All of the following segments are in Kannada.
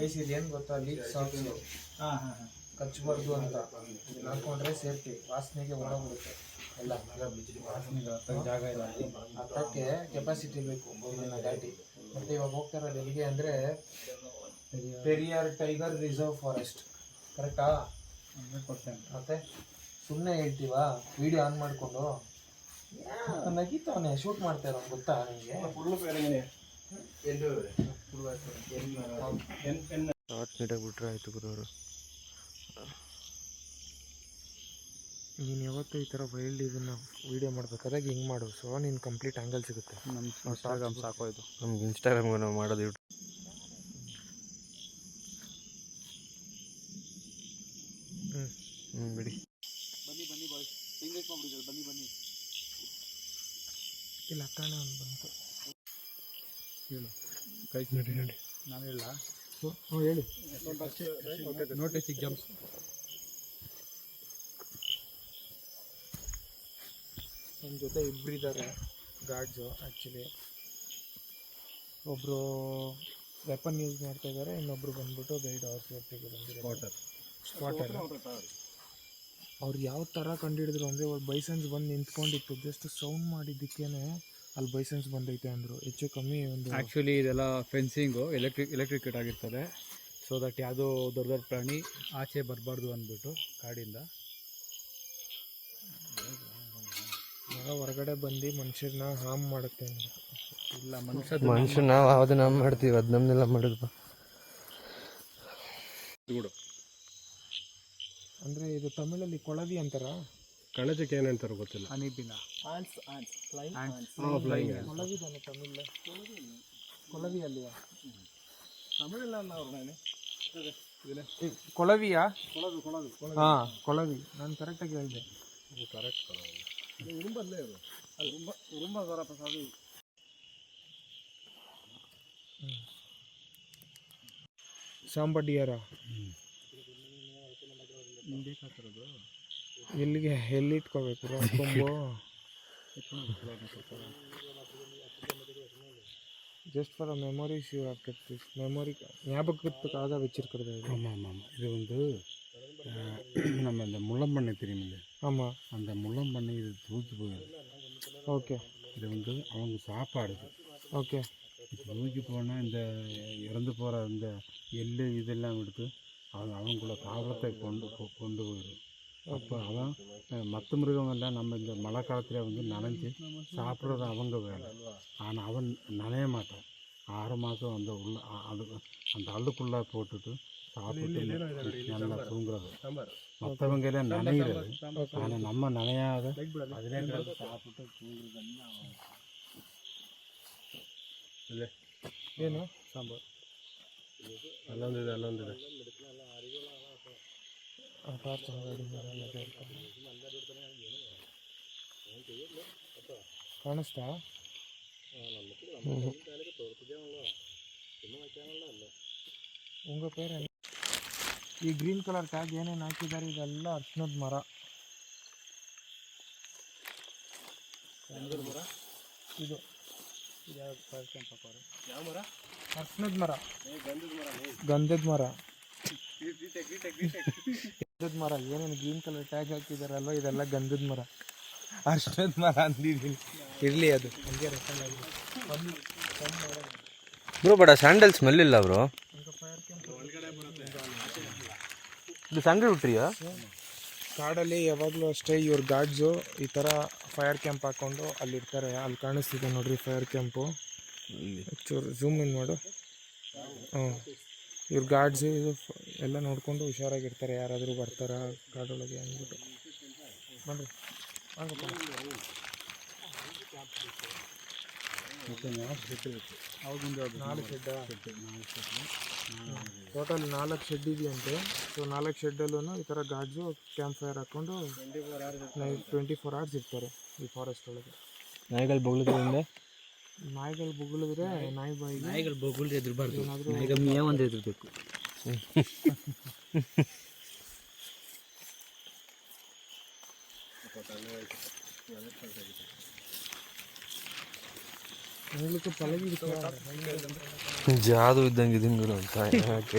ಐಸ್ ಇದು ಏನು ಗೊತ್ತಾ, ಲೀಕ್ ಸಾಕ್ಸು ಕಚ್ಚಬಾರ್ದು ಅಂತ ಇದನ್ನ ಹಾಕೊಂಡ್ರೆ ಸೇಫ್ಟಿ. ವಾಸನೆಗೆ ಹೊರಬಿಡುತ್ತೆ ಎಲ್ಲ, ಜಾಗ ಇಲ್ಲ ಹತ್ತಕ್ಕೆ ಕೆಪಾಸಿಟಿ ಬೇಕು ಇದನ್ನ ದಾಟಿ. ಮತ್ತು ಇವಾಗ ಹೋಗ್ತಾ ಇರೋದು ಎಲ್ಲಿಗೆ ಅಂದರೆ ಪೆರಿಯಾರ್ ಟೈಗರ್ ರಿಸರ್ವ್ ಫಾರೆಸ್ಟ್, ಕರೆಕ್ಟಾ? ಮತ್ತೆ ಸುಮ್ಮನೆ ಹೇಳ್ತೀವಾ ವಿಡಿಯೋ ಆನ್ ಮಾಡಿಕೊಂಡು? ನಗೀತಾವನೆ, ಶೂಟ್ ಮಾಡ್ತಾ ಇರೋ ಗೊತ್ತಾ ನಿಮಗೆ? ನೀಟಾಗಿ ಬಿಟ್ರೆ ಆಯಿತು ಗುರುವರು. ನೀನು ಯಾವತ್ತೂ ಈ ಥರ ವೈಲ್ಡ್ ಇದನ್ನು ವೀಡಿಯೋ ಮಾಡ್ಬೇಕಾದಾಗ ಹಿಂಗೆ ಮಾಡು, ಸೊ ನೀನು ಕಂಪ್ಲೀಟ್ ಆ್ಯಂಗಲ್ ಸಿಗುತ್ತೆ. ನಮ್ಮ ಇನ್ಸ್ಟಾಗ್ರಾಮ್ ಸಾಕೋಯ್ತು, ನಮ್ಗೆ ಇನ್ಸ್ಟಾಗ್ರಾಮ್ಗೆ ನಾವು ಮಾಡೋದು ಯೂಟ್ಯೂಬ್. ಬಿಡಿ ಬನ್ನಿ ಬನ್ನಿ ಬಾಯ್, ಇಂಗ್ಲೀಷ್ ಮಾಡ್ಬಿಟ್ಟಿದ್ದಾರೆ. ಬನ್ನಿ ಬನ್ನಿ, ಇಲ್ಲ ಅಕ್ಕನೇ ಒಂದು ಬಂತು. ಹೇಳು ಕೈ ನೋಡಿ ನೋಡಿ, ನಾನು ಹೇಳ? ಹ್ಞೂ ಹೇಳಿ. Notice jumps. ನಮ್ಮ ಜೊತೆ ಇಬ್ಬರಿದ್ದಾರೆ ಗಾರ್ಡ್ಸು. ಆ್ಯಕ್ಚುಲಿ ಒಬ್ಬರು ವೆಪನ್ ಯೂಸ್ ಮಾಡ್ತಾ ಇದ್ದಾರೆ, ಇನ್ನೊಬ್ಬರು ಬಂದ್ಬಿಟ್ಟು ಗೈಡ್ ಅವ್ರ ಸೇಫ್ಟಿಗೆ ಬಂದಿದ್ದಾರೆ. ಸ್ಪಾಟರ್ ಅವ್ರು ಯಾವ ಥರ ಕಂಡುಹಿಡಿದ್ರು ಅಂದರೆ, ಅವ್ರು ಬೈಸನ್ಸ್ ಬಂದು ನಿಂತ್ಕೊಂಡಿತ್ತು, ಜಸ್ಟ್ ಸೌಂಡ್ ಮಾಡಿದ್ದಕ್ಕೇನೆ ಅಲ್ಲಿ ಬೈಸನ್ಸ್ ಬಂದೈತೆ ಅಂದರು. ಹೆಚ್ಚು ಕಮ್ಮಿ ಒಂದು ಆ್ಯಕ್ಚುಲಿ ಇದೆಲ್ಲ ಫೆನ್ಸಿಂಗು ಎಲೆಕ್ಟ್ರಿಕೇಟ್ ಆಗಿರ್ತದೆ, ಸೊ ದಟ್ ಯಾವುದೋ ದೊಡ್ಡ ದೊಡ್ಡ ಪ್ರಾಣಿ ಆಚೆ ಬರಬಾರ್ದು ಅಂದ್ಬಿಟ್ಟು ಕಾಡಿಂದ ಹೊರಗಡೆ ಬಂದು ಮನುಷ್ಯರನ್ನ ಹಾರ್ಮ್ ಮಾಡುತ್ತೆ ಅಂದರೆ. ಇಲ್ಲ, ಮನುಷ್ಯ ನಾವು ಅದನ್ನ ಮಾಡ್ತೀವಿ, ಅದು ನಮ್ಮನ್ನೆಲ್ಲ ಮಾಡಿದ್ವಿ. ಅಂದರೆ ಇದು ತಮಿಳಲ್ಲಿ ಕೊಳವಿ ಅಂತಾರ, ಕಳಜಕ್ಕೆ ಏನಂತಾರೆ ಗೊತ್ತಿಲ್ಲ. ಅನಿಬಿನ ಕೊಳವಿದಾನೆ ತಮಿಳ್, ಕೊಳವಿ ಅಲ್ವಾ? ತಮಿಳಲ್ಲ ಕೊಳವಿಯಾ? ಹಾಂ ಕೊಳವಿ, ನಾನು ಕರೆಕ್ಟಾಗಿ ಹೇಳಿದೆ. ಕರೆಕ್ಟ್, ಉರುಂಬಲ್ಲೇ ಅದು, ಉರುಂಬ ಸರಪ್ಪ ಸಾವಿ. ಸಾಂಬಡಿಯಾರ ಬೇಕಾಗ್ತಿರೋದು ಎಲ್ಲಿ ಇಟ್ಕೋಬೇಕು ಕೊಂಬು? Just for memories you have kept this memory, ஞாபகத்துக்காக வச்சிருக்கிறது இது. ஆமாம், இது வந்து நம்ம இந்த முள்ளம்பண்ணை தெரியுமில்ல? ஆமாம், அந்த முள்ளம்பண்ணை இது தூக்கி போயிடும். ஓகே, இது வந்து அவங்க சாப்பாடு. ஓகே, தூக்கி போனால் இந்த இறந்து போகிற இந்த எள்ளு இதெல்லாம் எடுத்து அவங்களோட தாவரத்தை கொண்டு போயிடும். அப்போ அதான் மற்ற மிருகங்கள்லாம் நம்ம இந்த மழை காலத்தில் வந்து நனைஞ்சி சாப்பிட்றது அவங்க வேலை. ஆனால் அவன் நனைய மாட்டான். 6 மாதம் அந்த அந்த அள்ளுக்குள்ளே போட்டுட்டு சாப்பிட்டு நல்லா தூங்குறது. மற்றவங்க எல்லாம் நனைகிறது, ஆனால் நம்ம நனையாத அதிலே சாப்பிட்டு தூங்குறதுன்னா இல்லை. ಏನು ಸಾಂಬಾರು ಅಲ್ಲೊಂದಿದೆ ಕಾಣಿಸ್ತಾ? ಉಂಗ ಪೇರು ಈ ಗ್ರೀನ್ ಕಲರ್ ಟ್ಯಾಗ್ ಏನೇನು ಹಾಕಿದ್ದಾರೆ ಇದೆಲ್ಲ ಅರ್ಶಿನದ ಮರ. ಇದು ಯಾವ ಮರ? ಅರ್ಶಿನದ ಮರ, ಗಂಧದ ಮರ, ಗಂಧದ ಮರ. ಏನೇನು ಗ್ರೀನ್ ಕಲರ್ ಟ್ಯಾಗ್ ಹಾಕಿದಾರಲ್ವ ಇದೆಲ್ಲ ಗಂಧದ ಮರ, ಅರ್ಶಿನದ ಮರ ಅಂದಿದ್ದೀನಿ. ಇರಲಿ, ಅದು ಹಂಗೆ ರೆಕಾರ್ಡ್ ಆಗಿದೆ. ಬ್ರೋ ಬಡ ಸ್ಯಾಂಡಲ್ ಸ್ಮೆಲ್ ಇಲ್ಲ ಬ್ರೋ. ಇದು ಸ್ಯಾಂಡಲ್ ಉಟ್ರಿಯಾ? ಕಾಡಲ್ಲಿ ಯಾವಾಗಲೂ ಅಷ್ಟೇ ಇವ್ರ ಗಾರ್ಡ್ಸು ಈ ಥರ ಫೈರ್ ಕ್ಯಾಂಪ್ ಹಾಕ್ಕೊಂಡು ಅಲ್ಲಿರ್ತಾರೆ. ಅಲ್ಲಿ ಕಾಣಿಸ್ತಿದೆ ನೋಡ್ರಿ ಫೈರ್ ಕ್ಯಾಂಪು, ಚೂರು ಝೂಮ್ ಇನ್ ಮಾಡು. ಇವ್ರ ಗಾರ್ಡ್ಸು ಇದು ಎಲ್ಲ ನೋಡಿಕೊಂಡು ಹುಷಾರಾಗಿರ್ತಾರೆ, ಯಾರಾದರೂ ಬರ್ತಾರ ಕಾಡೊಳಗೆ ಅಂದ್ಬಿಟ್ಟು. ಬನ್ರಿ ಆಗಪ್ಪ. ಟೋಟಲ್ 4 ಶೆಡ್ ಇದೆಯಂತೆ. ಸೊ 4 ಶೆಡ್ಡಲ್ಲೂ ಈ ಥರ ಗಾರ್ಡ್ಸು ಕ್ಯಾಂಪ್ ಫೈರ್ ಹಾಕ್ಕೊಂಡು 24 hours ಇರ್ತಾರೆ ಈ ಫಾರೆಸ್ಟ್ ಒಳಗೆ. ನಾಯಿಗಳು ಬೊಗಳಿದ್ರಿಂದ, ನಾಯಿಗಳು ಬೊಗಳಿದ್ರೆ ನಾಯಿಗಳು ಬೊಗಳಿದ್ರೆ ಎದುರ್ಬಾರ್ದು, ನಾಯಿಗಳು ಮೇವು ಒಂದು ಎದುರ್ಬೇಕು. உங்களுக்கு பழகி ಜಾದು ಇದ್ದಂಗೆ ಇದಂಗೆ ಅಂತ ಯಾಕೆ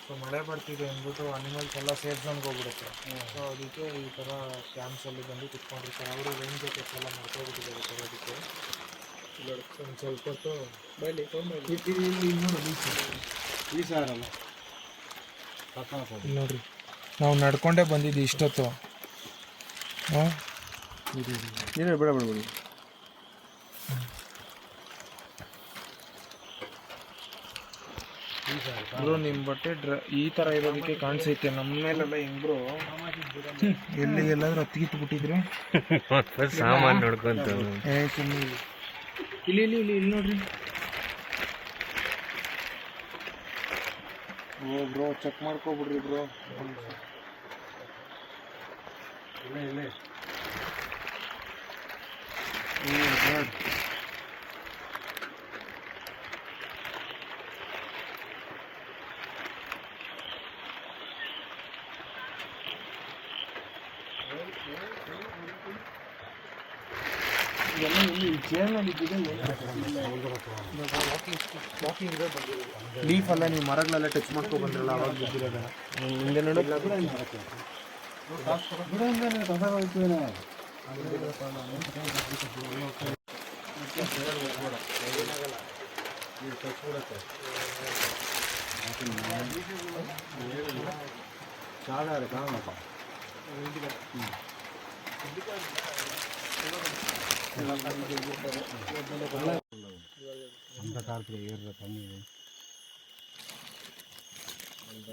ಸೊ ಮಳೆ ಬರ್ತಿದೆ ಅಂದ್ಬಿಟ್ಟು ಅನಿಮಲ್ಸ್ ಎಲ್ಲ ಸೇಫ್ ಝೋನ್ಗೆ ಹೋಗ್ಬಿಡುತ್ತೆ. ಸೊ ಅದಕ್ಕೆ ಈ ಥರ ಕ್ಯಾಂಪ್ಸಲ್ಲಿ ಬಂದು ಕುತ್ಕೊಂಡಿರ್ತಾರೆ. ಅವರು ರೈನ್ ಜಾಕೆಟ್ಸ್ ಎಲ್ಲ ಮಾಡ್ಕೊಬಿಟ್ಟಿದ್ದಾರೆ ತರೋದಕ್ಕೆ. ಒಂದು ಸ್ವಲ್ಪ ಹೊತ್ತು ನೋಡ್ರಿ, ನಾವು ನಡ್ಕೊಂಡೇ ಬಂದಿದ್ದು ಇಷ್ಟೊತ್ತು. ಹಾಂ ಬೇಡ ಬೇಡ ಬೇಡ ಬ್ರೋ ನಿಮ್ಮ ಬಟ್ಟೆ ಈ ಥರ ಇರೋದಕ್ಕೆ ಕಾಣಿಸೈತೆ. ನಮ್ಮ ಮೇಲೆಲ್ಲ ಹೆಂಗ್ರು ಎಲ್ಲಿಗೆಲ್ಲಾದ್ರೂ ಹತ್ತಿಗಿತ್ತು ಬಿಟ್ಟಿದ್ರೆ ಸಾಮಾನು ನೋಡ್ಕೊಂತ ಇಲ್ಲಿ ಇಲ್ಲಿ ಇಲ್ಲಿ ಇಲ್ಲಿ ನೋಡ್ರಿ. ಓ ಬ್ರೋ, ಚೆಕ್ ಮಾಡ್ಕೊಬಿಡ್ರಿ ಬ್ರೋ. ಲೀಫ್ ಅಲ್ಲ, ನೀವು ಮರಗಳೆಲ್ಲ ಟಚ್ ಮಾಡ್ಕೊ ಬಂದ್ರಲ್ಲ ಅವಾಗ ಬಿದ್ದಿರೋದನ್ನ ಹಿಂದೆ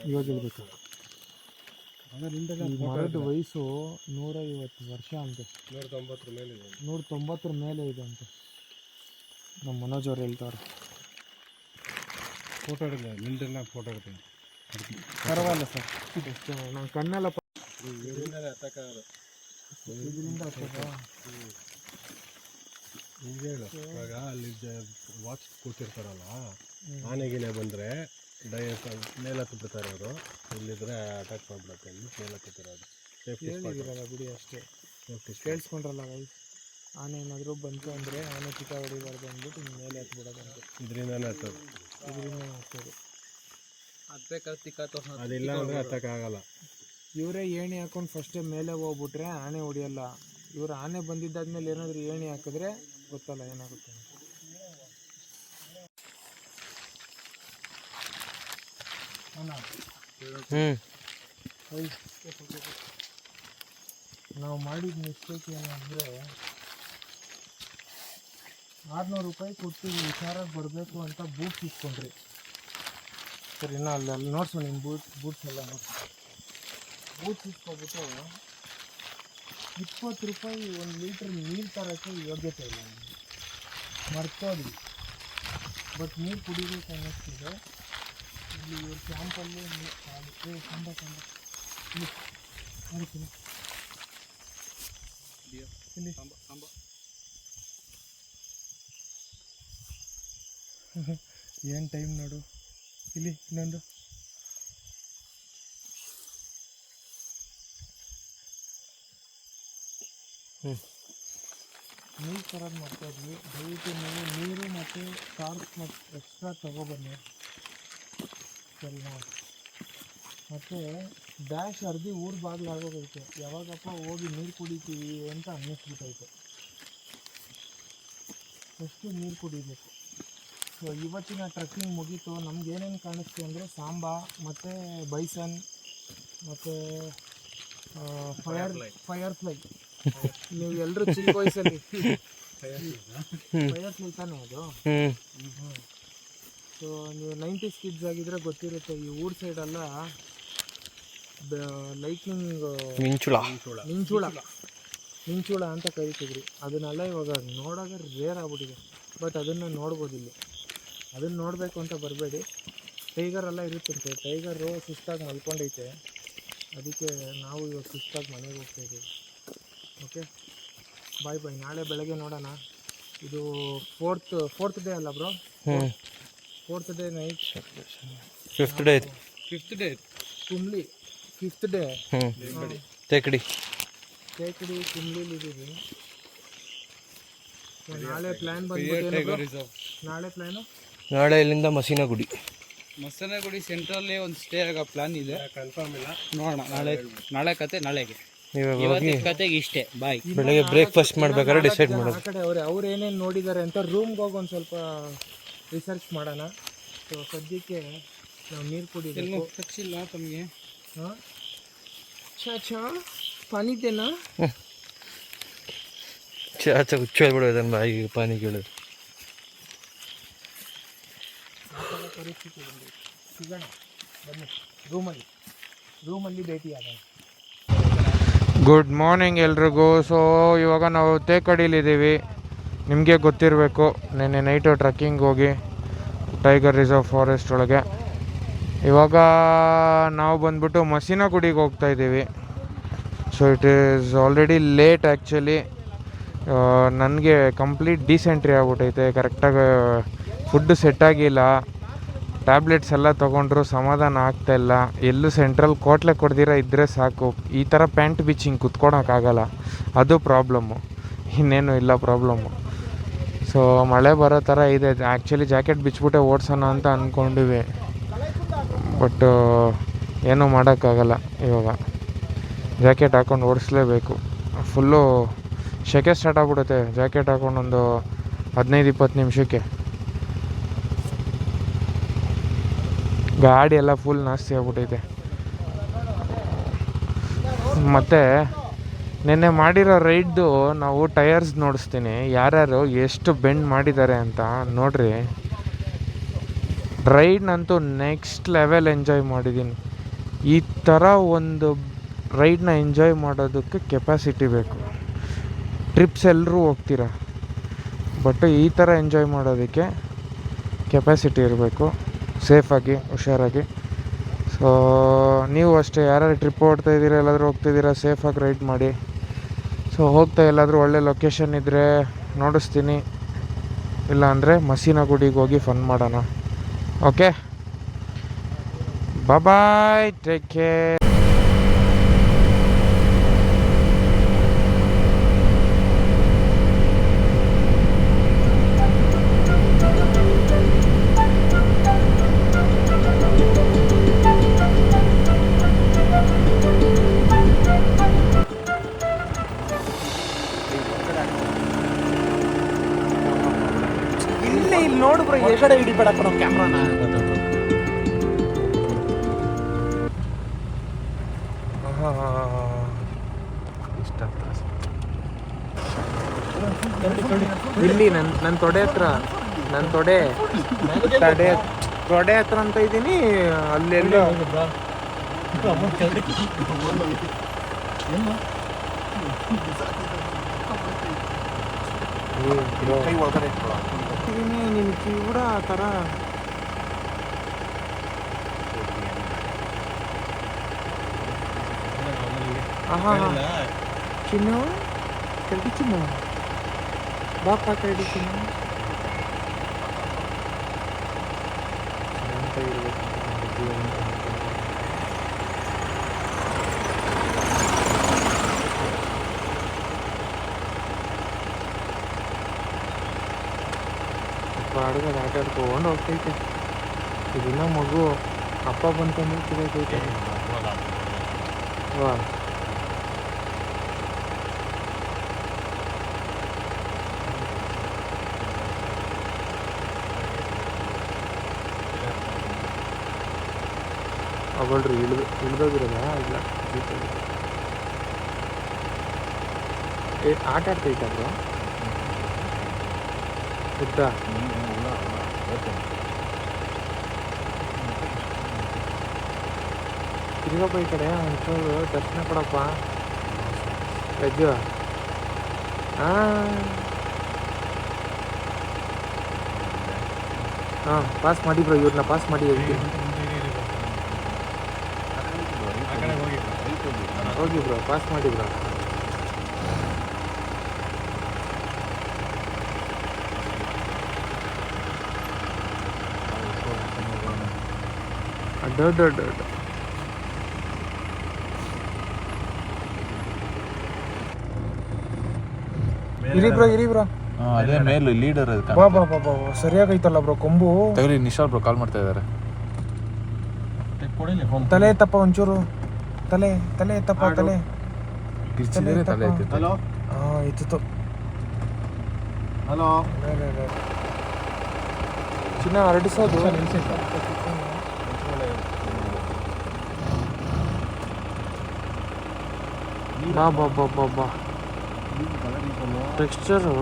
ಇವಾಗ ಹೇಳ್ಬೇಕು. ಈ ಮರದ ವಯಸ್ಸು 150 ವರ್ಷ ಅಂತೆ. 190 ಮೇಲೆ ಇದೆ ಅಂತೆ. ನಮ್ಮ ಮನೋಜ್ ಅವ್ರು ಹೇಳ್ತಾರೆ. ಫೋಟೋ ಹಿಡಿದ ನಿಂದೆಲ್ಲ ಫೋಟೋ ಹಿಡ್ತೀನಿ. ಪರವಾಗಿಲ್ಲ ಸರ್, ಎಷ್ಟು ನಾನು ಕಣ್ಣೆಲ್ಲ ಇದರಿಂದ ಹಿಂಗೆ ಹೇಳು. ಇವಾಗ ಅಲ್ಲಿ ವಾಚ್ ಕೂತಿರ್ತಾರಲ್ಲ, ಆನೆಗಿನೇ ಬಂದರೆ ಮೇಲೆ ಹತ್ತು ಬಿಡ್ತಾರೆ ಅವರು. ಇಲ್ಲಿದ್ರೆ ಅಟ್ಯಾಕ್ ಮಾಡಿಬಿಡುತ್ತೆ ಅಂದು ಮೇಲೆ ಹತ್ತಿರೋದು ಸೇಫ್ಟಿ ಹೇಳಿದಿರಲ್ಲ ಬಿಡಿ ಅಷ್ಟೇ. ಕೇಳಿಸ್ಕೊಂಡ್ರಲ್ಲ ವೈಸ್, ಆನೆ ಏನಾದರೂ ಬಂತು ಅಂದರೆ ಆನೆ ಚಿಕ್ಕ ಹೊಡಿಬಾರ್ದು ಅಂದ್ಬಿಟ್ಟು ಹಿಂಗೆ ಮೇಲೆ ಹತ್ಬಿಡೋದಂತೆ. ಇದರಿಂದನೇ ಹತ್ತೋದು. ಹತ್ತೋದು. ಅದಿಲ್ಲ ಅಂದರೆ ಹತ್ತಕ್ಕಾಗಲ್ಲ. ಇವರೇ ಏಣಿ ಹಾಕೊಂಡು ಫಸ್ಟೇ ಮೇಲೆ ಹೋಗ್ಬಿಟ್ರೆ ಆನೆ ಹೊಡಿಯಲ್ಲ. ಇವರು ಆನೆ ಬಂದಿದ್ದಾದ್ಮೇಲೆ ಏನಾದರೂ ಏಣಿ ಹಾಕಿದ್ರೆ ಗೊತ್ತಲ್ಲ ಏನಾಗುತ್ತೆ ಅಂತ. ನಾವು ಮಾಡಿದ ಮಿಸ್ಟೇಕ್ ಏನಂದರೆ 600 ರೂಪಾಯಿ ಕೊಟ್ಟು ಹುಷಾರಾಗಿ ಬರಬೇಕು ಅಂತ ಬೂಟ್ಸ್ ಇಸ್ಕೊಂಡ್ರಿ. ಸರಿನಾ? ಅಲ್ಲಿ ನೋಡ್ಸು ನಿಮ್ಮ ಬೂಟ್ಸ್ ಎಲ್ಲ ನೋಡ್ಸು. ಬೂಟ್ಸ್ ಇಸ್ಕೊಬಿಟ್ಟು 20 ರೂಪಾಯಿ 1 ಲೀಟ್ರ್ ನೀರು ತರೋಕ್ಕೆ ಯೋಗ್ಯತೆ ಇಲ್ಲ ನಮಗೆ. ಮರ್ತೋದ್ವಿ. ಬಟ್ ನೀರು ಕುಡಿಬೇಕು ಅನ್ನಿಸ್ತಿದೆ. ಇಲ್ಲಿ ಇವ್ರ ಕ್ಯಾಂಪಲ್ಲಿ ಕಂಡ ನೋಡ್ತೀನಿ ಇಲ್ಲಿ ಏನು ಟೈಮ್ ನೋಡು. ಇಲ್ಲಿ ಇನ್ನೊಂದು ನೀರು ತರೋದು ಮಾಡ್ತಾಯಿದ್ವಿ. ದಯವಿಟ್ಟು ನೀವು ನೀರು ಮತ್ತು ಟಾರ್ಚ್ ಮತ್ತು ಎಕ್ಸ್ಟ್ರಾ ತೊಗೊಬನ್ನಿ, ಸರಿನಾ? ಮತ್ತು ಡ್ಯಾಶ್ ಅರ್ಧಿ ಊರು ಬಾಗಿಲು ಆಗೋಗೈತೆ. ಯಾವಾಗಪ್ಪ ಹೋಗಿ ನೀರು ಕುಡಿತೀವಿ ಅಂತ ಅನ್ನಿಸ್ಬಿಟ್ಟೈತೆ. ಎಷ್ಟು ನೀರು ಕುಡಿಬೇಕು. ಸೊ ಇವತ್ತಿನ ಟ್ರೆಕ್ಕಿಂಗ್ ಮುಗೀತು. ನಮ್ಗೆ ಏನೇನು ಕಾಣಿಸ್ತು ಅಂದರೆ ಸಾಂಬಾ ಮತ್ತು ಬೈಸನ್ ಮತ್ತು ಫೈರ್ ಫ್ಲೈ. ನೀವು ಎಲ್ಲರೂ ಚಿಕ್ಕ ವಯಸ್ಸಲ್ಲಿ ಫೈರ್ ಫ್ಲೈ ತಾನೇ ಅದು. ಸೊ ನೀವು 90s ಕಿಡ್ಸ್ ಆಗಿದ್ರೆ ಗೊತ್ತಿರುತ್ತೆ. ಈ ಊರ ಸೈಡೆಲ್ಲ ಲೈಟ್ನಿಂಗ್ ಮಿಂಚುಳ ಅಂತ ಕರಿತಿದ್ರಿ. ಅದನ್ನೆಲ್ಲ ಇವಾಗ ನೋಡೋದು ರೇರ್ ಆಗ್ಬಿಟ್ಟಿದೆ. ಬಟ್ ಅದನ್ನು ನೋಡ್ಬೋದು ಇಲ್ಲಿ. ಅದನ್ನು ನೋಡಬೇಕು ಅಂತ ಬರಬೇಡಿ. ಟೈಗರ್ ಎಲ್ಲ ಇರುತ್ತಂತೆ. ಟೈಗರು ಸುಸ್ತಾಗಿ ಮಲ್ಕೊಂಡೈತೆ. ಅದಕ್ಕೆ ನಾವು ಇವಾಗ ಸುಸ್ತಾಗಿ ಮನೆಗೆ ಹೋಗ್ತಾಯಿದ್ದೀವಿ. Okay, bye bye. ನಾಳೆ ಬೆಳಗ್ಗೆ ನೋಡೋಣ. ಇದು ಫೋರ್ತ್ ಡೇ ಅಲ್ಲ bro? Fourth day night, fifth day Kumily. Fifth day Thekkady ಕುಮ್ಲಿಲಿದ್ದೀವಿ. ನಾಳೆ ಪ್ಲ್ಯಾನ್ ಬಂದ್ಬಿಟ್ಟು ನಾಳೆ ಪ್ಲ್ಯಾನು ನಾಳೆ ಇಲ್ಲಿಂದ ಮಸೀನಗುಡಿ ಸೆಂಟ್ರಲ್ಲೇ ಒಂದು ಸ್ಟೇ ಆಗೋ ಪ್ಲಾನ್ ಇದೆ. ಕನ್ಫರ್ಮ್ ಇಲ್ಲ, ನೋಡೋಣ. ನಾಳೆ ಕತೆ ನಾಳೆಗೆ, ಇವಾಗ ಹೋಗಿ ಕತೆಗೆ ಇಷ್ಟೇ. ಬಾಯ್. ಬೆಳಗ್ಗೆ ಬ್ರೇಕ್ಫಾಸ್ಟ್ ಮಾಡ್ಬೇಕಾದ್ರೆ ಡಿಸೈಡ್ ಮಾಡೋದು. ಆ ಕಡೆ ಅವ್ರು ಏನೇನು ನೋಡಿದ್ದಾರೆ ಅಂತ ರೂಮ್ಗೆ ಹೋಗಿ ಒಂದು ಸ್ವಲ್ಪ ರಿಸರ್ಚ್ ಮಾಡೋಣ. ಸೊ ಸದ್ಯಕ್ಕೆ ನಾವು ನೀರು ಕುಡಿಬೇಕು. ಖರ್ಚಿಲ್ಲ ತಮಗೆ? ಹಾಂ, ಚಾ ಪಾನಿ ದೇನಾ? ಚಾಚ ಹುಚ್ಚೋಗ್ಬಿಡೋದು ಬಾಯಿಗೆ ಪಾನಿ ಕೇಳೋದು. ಪರಿಸ್ಥಿತಿ ಬಂದಿದೆ. ಸಿಗೋಣ ಬನ್ನಿ, ರೂಮಲ್ಲಿ ಭೇಟಿ ಆಗೋಣ. ಗುಡ್ ಮಾರ್ನಿಂಗ್ ಎಲ್ರಿಗೂ. ಸೊ ಇವಾಗ ನಾವು ತೇಕಡಿಲಿದ್ದೀವಿ. ನಿಮಗೆ ಗೊತ್ತಿರಬೇಕು, ನೆನ್ನೆ ನೈಟು ಟ್ರೆಕ್ಕಿಂಗ್ ಹೋಗಿ ಟೈಗರ್ ರಿಸರ್ವ್ ಫಾರೆಸ್ಟ್ ಒಳಗೆ. ಇವಾಗ ನಾವು ಬಂದ್ಬಿಟ್ಟು ಮಸೀನಗುಡಿಗೆ ಹೋಗ್ತಾಯಿದ್ದೀವಿ. So it is already late actually. ನನಗೆ ಕಂಪ್ಲೀಟ್ ಡಿಸೆಂಟ್ರಿ ಆಗ್ಬಿಟ್ಟೈತೆ. ಕರೆಕ್ಟಾಗಿ ಫುಡ್ ಸೆಟ್ಟಾಗಿಲ್ಲ. ಟ್ಯಾಬ್ಲೆಟ್ಸ್ ಎಲ್ಲ ತೊಗೊಂಡ್ರು ಸಮಾಧಾನ ಆಗ್ತಾಯಿಲ್ಲ. ಎಲ್ಲೂ ಸೆಂಟ್ರಲ್ ಕೋಟ್ಲೆ ಕೊಡ್ದಿರ ಇದ್ದರೆ ಸಾಕು. ಈ ಥರ ಪ್ಯಾಂಟ್ ಬಿಚ್ಚಿ ಹಿಂಗೆ ಕುತ್ಕೊಳಕ್ಕಾಗಲ್ಲ, ಅದು ಪ್ರಾಬ್ಲಮ್ಮು, ಇನ್ನೇನು ಇಲ್ಲ ಪ್ರಾಬ್ಲಮ್ಮು. ಸೊ ಮಳೆ ಬರೋ ಥರ ಇದೆ. ಆ್ಯಕ್ಚುಲಿ ಜಾಕೆಟ್ ಬಿಚ್ಚಿಬಿಟ್ಟೆ ಓಡಿಸೋಣ ಅಂತ ಅಂದ್ಕೊಂಡಿವಿ, ಬಟ್ ಏನೂ ಮಾಡೋಕ್ಕಾಗಲ್ಲ. ಇವಾಗ ಜಾಕೆಟ್ ಹಾಕ್ಕೊಂಡು ಓಡಿಸ್ಲೇಬೇಕು. ಫುಲ್ಲು ಸೆಕೆ ಸ್ಟಾರ್ಟ್ ಆಗ್ಬಿಡುತ್ತೆ ಜಾಕೆಟ್ ಹಾಕ್ಕೊಂಡು ಒಂದು 15-20 ನಿಮಿಷಕ್ಕೆ. ಗಾಡಿ ಎಲ್ಲ ಫುಲ್ ನಾಸ್ತಿ ಆಗ್ಬಿಟ್ಟೈತೆ. ಮತ್ತು ನೆನ್ನೆ ಮಾಡಿರೋ ರೈಡ್ದು ನಾವು ಟಯರ್ಸ್ ನೋಡಿಸ್ತೀನಿ, ಯಾರ್ಯಾರು ಎಷ್ಟು ಬೆಂಡ್ ಮಾಡಿದ್ದಾರೆ ಅಂತ ನೋಡ್ರಿ. ರೈಡ್ನಂತೂ ನೆಕ್ಸ್ಟ್ ಲೆವೆಲ್ ಎಂಜಾಯ್ ಮಾಡಿದ್ದೀನಿ. ಈ ಥರ ಒಂದು ರೈಡ್ನ ಎಂಜಾಯ್ ಮಾಡೋದಕ್ಕೆ ಕೆಪಾಸಿಟಿ ಬೇಕು. ಟ್ರಿಪ್ಸ್ ಎಲ್ಲರೂ ಹೋಗ್ತೀರ, ಬಟ್ ಈ ಥರ ಎಂಜಾಯ್ ಮಾಡೋದಕ್ಕೆ ಕೆಪಾಸಿಟಿ ಇರಬೇಕು, ಸೇಫಾಗಿ ಹುಷಾರಾಗಿ. ಸೊ ನೀವು ಅಷ್ಟೇ, ಯಾರ್ಯಾರು ಟ್ರಿಪ್ ಓಡ್ತಾಯಿದ್ದೀರಾ, ಎಲ್ಲಾದರೂ ಹೋಗ್ತಿದ್ದೀರಾ, ಸೇಫಾಗಿ ರೈಡ್ ಮಾಡಿ. ಸೊ ಹೋಗ್ತಾ ಎಲ್ಲಾದರೂ ಒಳ್ಳೆ ಲೊಕೇಶನ್ ಇದ್ದರೆ ನೋಡಿಸ್ತೀನಿ, ಇಲ್ಲಾಂದರೆ ಮಸೀನಗುಡಿಗೆ ಹೋಗಿ ಫನ್ ಮಾಡೋಣ. ಓಕೆ, ಬಾಯ್, ಟೇಕ್ ಕೇರ್. ಇಲ್ಲಿ ನೋಡು ಬ್ರೋ, ಎಕಡೆ ಹಿಡಿಬೇಡ ಕಣೋ ಕ್ಯಾಮ್ರಾನ. ಇಲ್ಲಿ ನನ್ನ ತೊಡೆ ಹತ್ರ, ತೊಡೆ ಹತ್ರ ಅಂತ ಇದ್ದೀನಿ. ಅಲ್ಲೆಲ್ಲೋ ನಿನ್ ಕಿವಿಡ ಆ ಥರ ಚಿನ್ನು ಕರಡಿ, ಚಿನ್ನು ಬಾಪ ಕರಡಿ, ಚಿನ್ನು ಅಂತ ಇರಬೇಕು. ಬಾಡಿಗೆ ಆಟ ಆಡ್ಕೊಂಡು ಹೋಗ್ತೈತೆ. ಇದನ್ನ ಮಗು ಅಪ್ಪ ಬಂತಂದ್ರೆ ಸಿಗೈತೈತೆ. ವಾ, ಅವಳ್ರಿ ಇಳ್ದೋಗಿರೋದಾ? ಇಲ್ಲ, ಆಟ ಆಡ್ತೈತೆ ಬ್ರೋ. ಉದ್ದ ತಿರುಗಪ್ಪ ಈ ಕಡೆ ಒಂಚೂರು ದರ್ಶನ ಕೊಡಪ್ಪ. ರಜ್ಜು, ಹಾಂ ಪಾಸ್ ಮಾಡಿ ಬ್ರೋ, ಇವ್ರನ್ನ ಪಾಸ್ ಮಾಡಿ ಹೇಳ್ತೀನಿ. ಹೋಗಿ ಬ್ರೋ, ಪಾಸ್ ಮಾಡಿ ಬ್ರೋ. ಅಡ್ಡ ಇರಿ ಬ್ರೋ. ಅದೇ ಮೇಲ್ ಲೀಡರ್ ಬಾ ಸರಿಯಾಗೈತಲ್ಲ ಬ್ರೋ ಕೊಂಬು. ತಗಲಿ ನಿಶಾಲ್ ಬ್ರೋ ಕಾಲ್ ಮಾಡ್ತಾ ಇದ್ದಾರೆ. ತಲೆ ಎತ್ತಪ್ಪ ಒಂಚೂರು, ತಲೆ ಎತ್ತಪ್ಪ, ತಲೆ ಹಲೋ ಎತ್ತಿತ್ತು. ಹಲೋ ಚಿನ್ನ ಹರಡಿಸೋದು. ಬಾ ಟೆಕ್ಸ್ಚರು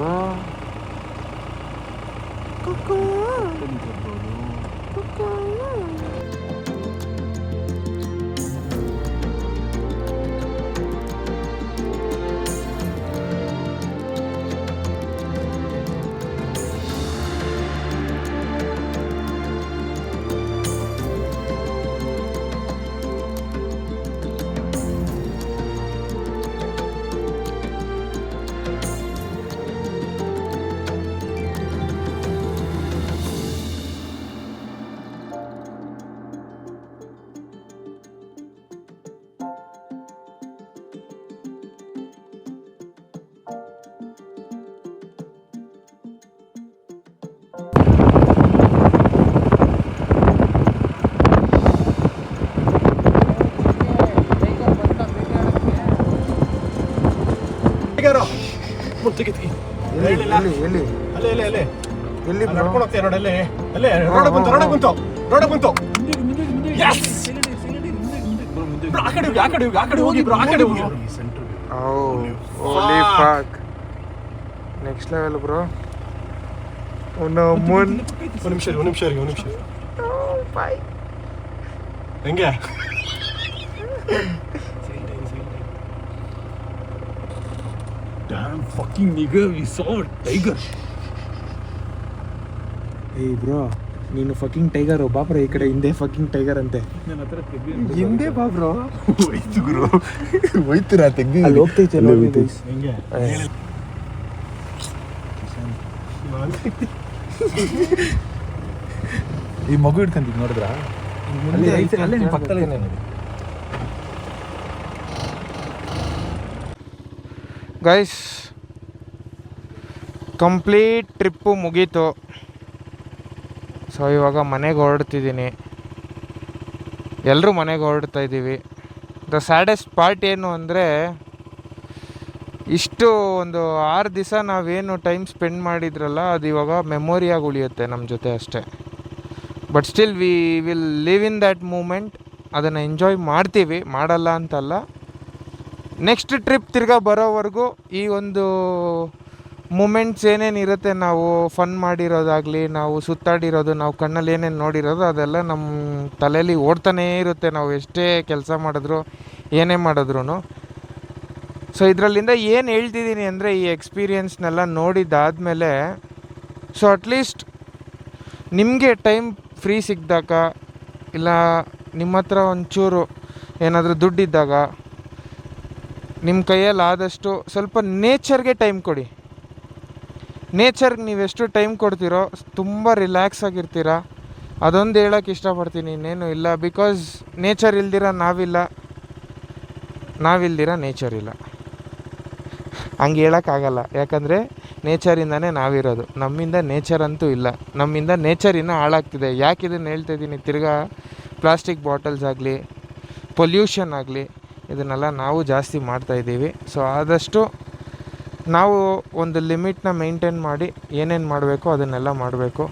ಎಲ್ಲಿ ನಡ್ಕೊಂಡು ಹೋಗ್ತೀಯ ನೋಡಲ್ಲಿ, ಅಲ್ಲೇ ರೋಡ್ ಬಂತು. ಆ ಕಡೆ ಹೋಗಿ ಬ್ರೋ, ಆ ಕಡೆ ಹೋಗಿ. ಹೋಲಿ ಫಕ್, ನೆಕ್ಸ್ಟ್ ಲೆವೆಲ್ ಬ್ರೋ. ಒಂದು ನಿಮಿಷ ಹೆಂಗೆ Damn fucking nigga, we saw a tiger. ಏಯ್ ಬ್ರೋ, ನೀನು ಫಕಿಂಗ್ ಟೈಗರು ಬಾಬ್ರ, ಈ ಕಡೆ ಹಿಂದೆ ಫಕಿಂಗ್ ಟೈಗರ್ ಅಂತೆ. ಹಿಂದೆ ಬಾಬ್ರೋ ಹೋಯ್ತು ಗುರು, ಹೋಯ್ತು ತೆಗ್ದಿ ಅಲ್ಲಿ ಹೋಗ್ತೈತೆ ಹೆಂಗೆ ಈ ಮಗು ಇಟ್ಕೊಂತೀವಿ ನೋಡಿದ್ರ, ಅಲ್ಲೇ ನಿಮ್ಮ ಪಕ್ಕದಲ್ಲೇ ನೋಡಿ. ಗೈಸ್, ಕಂಪ್ಲೀಟ್ ಟ್ರಿಪ್ಪು ಮುಗೀತು. ಸೊ ಇವಾಗ ಮನೆಗೆ ಹೊರಡ್ತಿದ್ದೀನಿ. ಎಲ್ಲರೂ ಮನೆಗೆ ಹೊರಡ್ತಾ ಇದ್ದೀವಿ. ದ ಸ್ಯಾಡೆಸ್ಟ್ ಪಾರ್ಟ್ ಏನು ಅಂದರೆ, ಇಷ್ಟು ಒಂದು 6 ದಿವಸ ನಾವೇನು ಟೈಮ್ ಸ್ಪೆಂಡ್ ಮಾಡಿದ್ರಲ್ಲ, ಅದು ಇವಾಗ ಮೆಮೊರಿಯಾಗಿ ಉಳಿಯುತ್ತೆ ನಮ್ಮ ಜೊತೆ ಅಷ್ಟೇ. But still we will live in that moment. ಅದನ್ನು ಎಂಜಾಯ್ ಮಾಡ್ತೀವಿ, ಮಾಡಲ್ಲ ಅಂತಲ್ಲ. ನೆಕ್ಸ್ಟ್ ಟ್ರಿಪ್ ತಿರ್ಗಾ ಬರೋವರೆಗೂ ಈ ಒಂದು ಮೂಮೆಂಟ್ಸ್ ಏನೇನಿರುತ್ತೆ, ನಾವು ಫನ್ ಮಾಡಿರೋದಾಗಲಿ, ನಾವು ಸುತ್ತಾಡಿರೋದು, ನಾವು ಕಣ್ಣಲ್ಲಿ ಏನೇನು ನೋಡಿರೋದು, ಅದೆಲ್ಲ ನಮ್ಮ ತಲೆಯಲ್ಲಿ ಓಡ್ತಾನೇ ಇರುತ್ತೆ, ನಾವು ಎಷ್ಟೇ ಕೆಲಸ ಮಾಡಿದ್ರು ಏನೇ ಮಾಡಿದ್ರು. ಸೊ ಇದರಲ್ಲಿಂದ ಏನು ಹೇಳ್ತಿದ್ದೀನಿ ಅಂದರೆ, ಈ ಎಕ್ಸ್ಪೀರಿಯೆನ್ಸ್ನೆಲ್ಲ ನೋಡಿದ್ದಾದಮೇಲೆ, ಸೊ ಅಟ್ಲೀಸ್ಟ್ ನಿಮಗೆ ಟೈಮ್ ಫ್ರೀ ಸಿಕ್ಕಿದಾಗ, ಇಲ್ಲ ನಿಮ್ಮ ಹತ್ರ ಒಂಚೂರು ಏನಾದರೂ ದುಡ್ಡಿದ್ದಾಗ, ನಿಮ್ಮ ಕೈಯಲ್ಲಿ ಆದಷ್ಟು ಸ್ವಲ್ಪ ನೇಚರ್ಗೆ ಟೈಮ್ ಕೊಡಿ. ನೇಚರ್ಗೆ ನೀವೆಷ್ಟು ಟೈಮ್ ಕೊಡ್ತೀರೋ ತುಂಬ ರಿಲ್ಯಾಕ್ಸ್ ಆಗಿರ್ತೀರ. ಅದೊಂದು ಹೇಳೋಕ್ಕೆ ಇಷ್ಟಪಡ್ತೀನಿ, ಇನ್ನೇನು ಇಲ್ಲ. ಬಿಕಾಸ್ ನೇಚರ್ ಇಲ್ದಿರ ನಾವಿಲ್ದಿರ ನೇಚರ್ ಇಲ್ಲ. ಹಂಗೆ ಹೇಳೋಕ್ಕಾಗಲ್ಲ, ಯಾಕಂದರೆ ನೇಚರಿಂದನೇ ನಾವಿರೋದು, ನಮ್ಮಿಂದ ನೇಚರ್ ಅಂತೂ ಇಲ್ಲ. ನಮ್ಮಿಂದ ನೇಚರ್ ಇನ್ನೂ ಹಾಳಾಗ್ತಿದೆ. ಯಾಕೆ ಇದನ್ನು ಹೇಳ್ತಾಯಿದ್ದೀನಿ, ತಿರ್ಗಾ ಪ್ಲಾಸ್ಟಿಕ್ ಬಾಟಲ್ಸ್ ಆಗಲಿ, ಪೊಲ್ಯೂಷನ್ ಆಗಲಿ, ಇದನ್ನೆಲ್ಲ ನಾವು ಜಾಸ್ತಿ ಮಾಡ್ತಾಯಿದ್ದೀವಿ. ಸೊ ಆದಷ್ಟು ನಾವು ಒಂದು ಲಿಮಿಟ್ನ ಮೇಂಟೈನ್ ಮಾಡಿ ಏನೇನು ಮಾಡಬೇಕು ಅದನ್ನೆಲ್ಲ ಮಾಡಬೇಕು.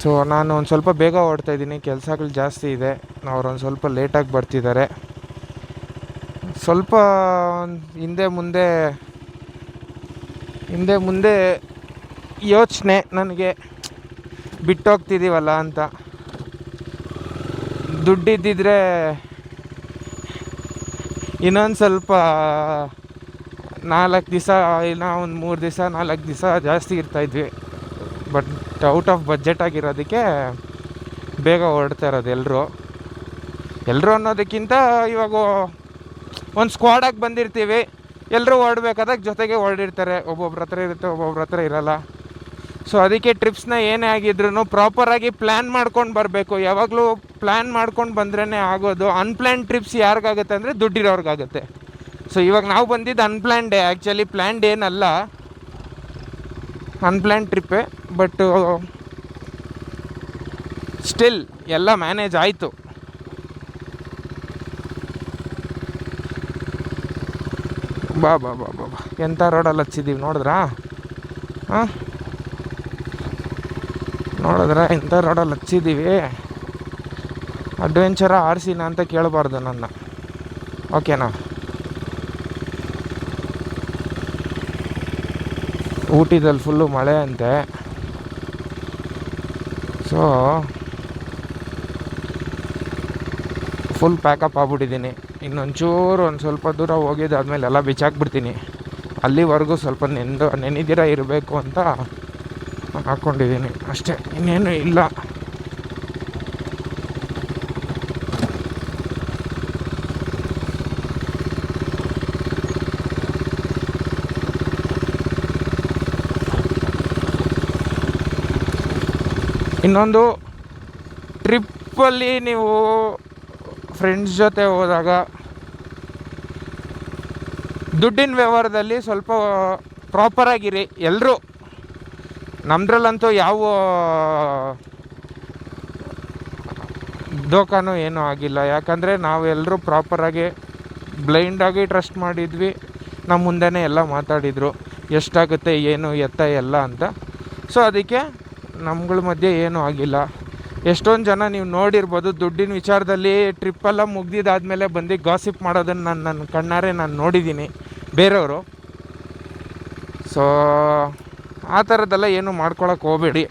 ಸೊ ನಾನು ಒಂದು ಸ್ವಲ್ಪ ಬೇಗ ಹೊರಡ್ತಾಯಿದ್ದೀನಿ, ಕೆಲಸಗಳು ಜಾಸ್ತಿ ಇದೆ. ಅವ್ರೊಂದು ಸ್ವಲ್ಪ ಲೇಟಾಗಿ ಬರ್ತಿದ್ದಾರೆ. ಸ್ವಲ್ಪ ಹಿಂದೆ ಮುಂದೆ ಯೋಚನೆ ನನಗೆ, ಬಿಟ್ಟೋಗ್ತಿದ್ದೀವಲ್ಲ ಅಂತ. ದುಡ್ಡಿದ್ದಿದ್ರೆ ಇನ್ನೊಂದು ಸ್ವಲ್ಪ 4 ದಿವಸ, ಇಲ್ಲ ಒಂದು 3 ದಿವಸ 4 ದಿವಸ ಜಾಸ್ತಿ ಇರ್ತಾಯಿದ್ವಿ. ಬಟ್ ಔಟ್ ಆಫ್ ಬಜೆಟ್ ಆಗಿರೋದಕ್ಕೆ ಬೇಗ ಹೊರಡ್ತಾ ಇರೋದು ಎಲ್ಲರೂ ಅನ್ನೋದಕ್ಕಿಂತ ಇವಾಗ ಒಂದು ಸ್ಕ್ವಾಡಾಗಿ ಬಂದಿರ್ತೀವಿ, ಎಲ್ಲರೂ ಹೊರಡ್ಬೇಕಾದಾಗ ಜೊತೆಗೆ ಹೊರಡಿರ್ತಾರೆ. ಒಬ್ಬೊಬ್ರ ಹತ್ರ ಇರುತ್ತೆ, ಒಬ್ಬೊಬ್ರ ಹತ್ರ ಇರಲ್ಲ. ಸೊ ಅದಕ್ಕೆ ಟ್ರಿಪ್ಸ್ನ ಏನೇ ಆಗಿದ್ರು ಪ್ರಾಪರಾಗಿ ಪ್ಲ್ಯಾನ್ ಮಾಡ್ಕೊಂಡು ಬರಬೇಕು. ಯಾವಾಗಲೂ ಪ್ಲ್ಯಾನ್ ಮಾಡ್ಕೊಂಡು ಬಂದ್ರೇ ಆಗೋದು. ಅನ್ಪ್ಲ್ಯಾನ್ ಟ್ರಿಪ್ಸ್ ಯಾರಿಗಾಗುತ್ತೆ ಅಂದರೆ ದುಡ್ಡಿರೋರ್ಗಾಗುತ್ತೆ. ಸೊ ಇವಾಗ ನಾವು ಬಂದಿದ್ದು ಅನ್ಪ್ಲ್ಯಾನ್ಡೇ, ಆ್ಯಕ್ಚುಲಿ ಪ್ಲ್ಯಾನ್ಡ್ ಏನಲ್ಲ, ಅನ್ಪ್ಲ್ಯಾನ್ ಟ್ರಿಪ್ಪೇ. ಬಟ್ ಸ್ಟಿಲ್ ಎಲ್ಲ ಮ್ಯಾನೇಜ್ ಆಯಿತು. ಬಾ ಬಾ ಬಾ ಬಾ ಬಾ ಎಂಥ ರೋಡಲ್ಲಿ ಹಚ್ಚಿದ್ದೀವಿ ನೋಡಿದ್ರಾ? ಹಾಂ, ನೋಡಿದ್ರಾ ಇಂಥ ರೋಡಲ್ಲಿ ಹಚ್ಚಿದ್ದೀವಿ. ಅಡ್ವೆಂಚರ ಆರ್ಸಿನ ಅಂತ ಕೇಳಬಾರ್ದು ನನ್ನ, ಓಕೆನಾ? ಊಟಿದಲ್ಲಿ ಫುಲ್ಲು ಮಳೆ ಅಂತೆ. ಸೊ ಫುಲ್ ಪ್ಯಾಕಪ್ ಆಗ್ಬಿಟ್ಟಿದ್ದೀನಿ. ಇನ್ನೊಂಚೂರು ಒಂದು ಸ್ವಲ್ಪ ದೂರ ಹೋಗಿದ್ದಾದ್ಮೇಲೆ ಎಲ್ಲ ಬಿಚ್ಚಾಕ್ಬಿಡ್ತೀನಿ. ಅಲ್ಲಿವರೆಗೂ ಸ್ವಲ್ಪ ನೆನೆದಿರ ಇರಬೇಕು ಅಂತ ಹಾಕ್ಕೊಂಡಿದ್ದೀನಿ ಅಷ್ಟೇ, ಇನ್ನೇನು ಇಲ್ಲ. ಇನ್ನೊಂದು, ಟ್ರಿಪ್ಪಲ್ಲಿ ನೀವು ಫ್ರೆಂಡ್ಸ್ ಜೊತೆ ಹೋದಾಗ ದುಡ್ಡಿನ ವ್ಯವಹಾರದಲ್ಲಿ ಸ್ವಲ್ಪ ಪ್ರಾಪರಾಗಿರಿ ಎಲ್ಲರೂ. ನಮ್ಮದ್ರಲ್ಲಂತೂ ಯಾವ ದೋಖಾನೂ ಏನೂ ಆಗಿಲ್ಲ, ಯಾಕಂದರೆ ನಾವೆಲ್ಲರೂ ಪ್ರಾಪರಾಗಿ ಬ್ಲೈಂಡಾಗಿ ಟ್ರಸ್ಟ್ ಮಾಡಿದ್ವಿ. ನಮ್ಮ ಮುಂದೆನೇ ಎಲ್ಲ ಮಾತಾಡಿದರು ಎಷ್ಟಾಗುತ್ತೆ ಏನು ಎತ್ತ ಎಲ್ಲ ಅಂತ. ಸೊ ಅದಕ್ಕೆ ನಮ್ಗಳ ಮಧ್ಯೆ ಏನೂ ಆಗಿಲ್ಲ. ಎಷ್ಟೊಂದು ಜನ ನೀವು ನೋಡಿರ್ಬೋದು, ದುಡ್ಡಿನ ವಿಚಾರದಲ್ಲಿ ಟ್ರಿಪ್ಪೆಲ್ಲ ಮುಗ್ದಿದ್ದಾದಮೇಲೆ ಬಂದು ಗಾಸಿಪ್ ಮಾಡೋದನ್ನು ನನ್ನ ಕಣ್ಣಾರೆ ನಾನು ನೋಡಿದ್ದೀನಿ ಬೇರೆಯವರು. ಸೊ ಆ ಥರದ್ದೆಲ್ಲ ಏನೂ ಮಾಡ್ಕೊಳಕ್ಕೆ ಹೋಗಬೇಡಿ,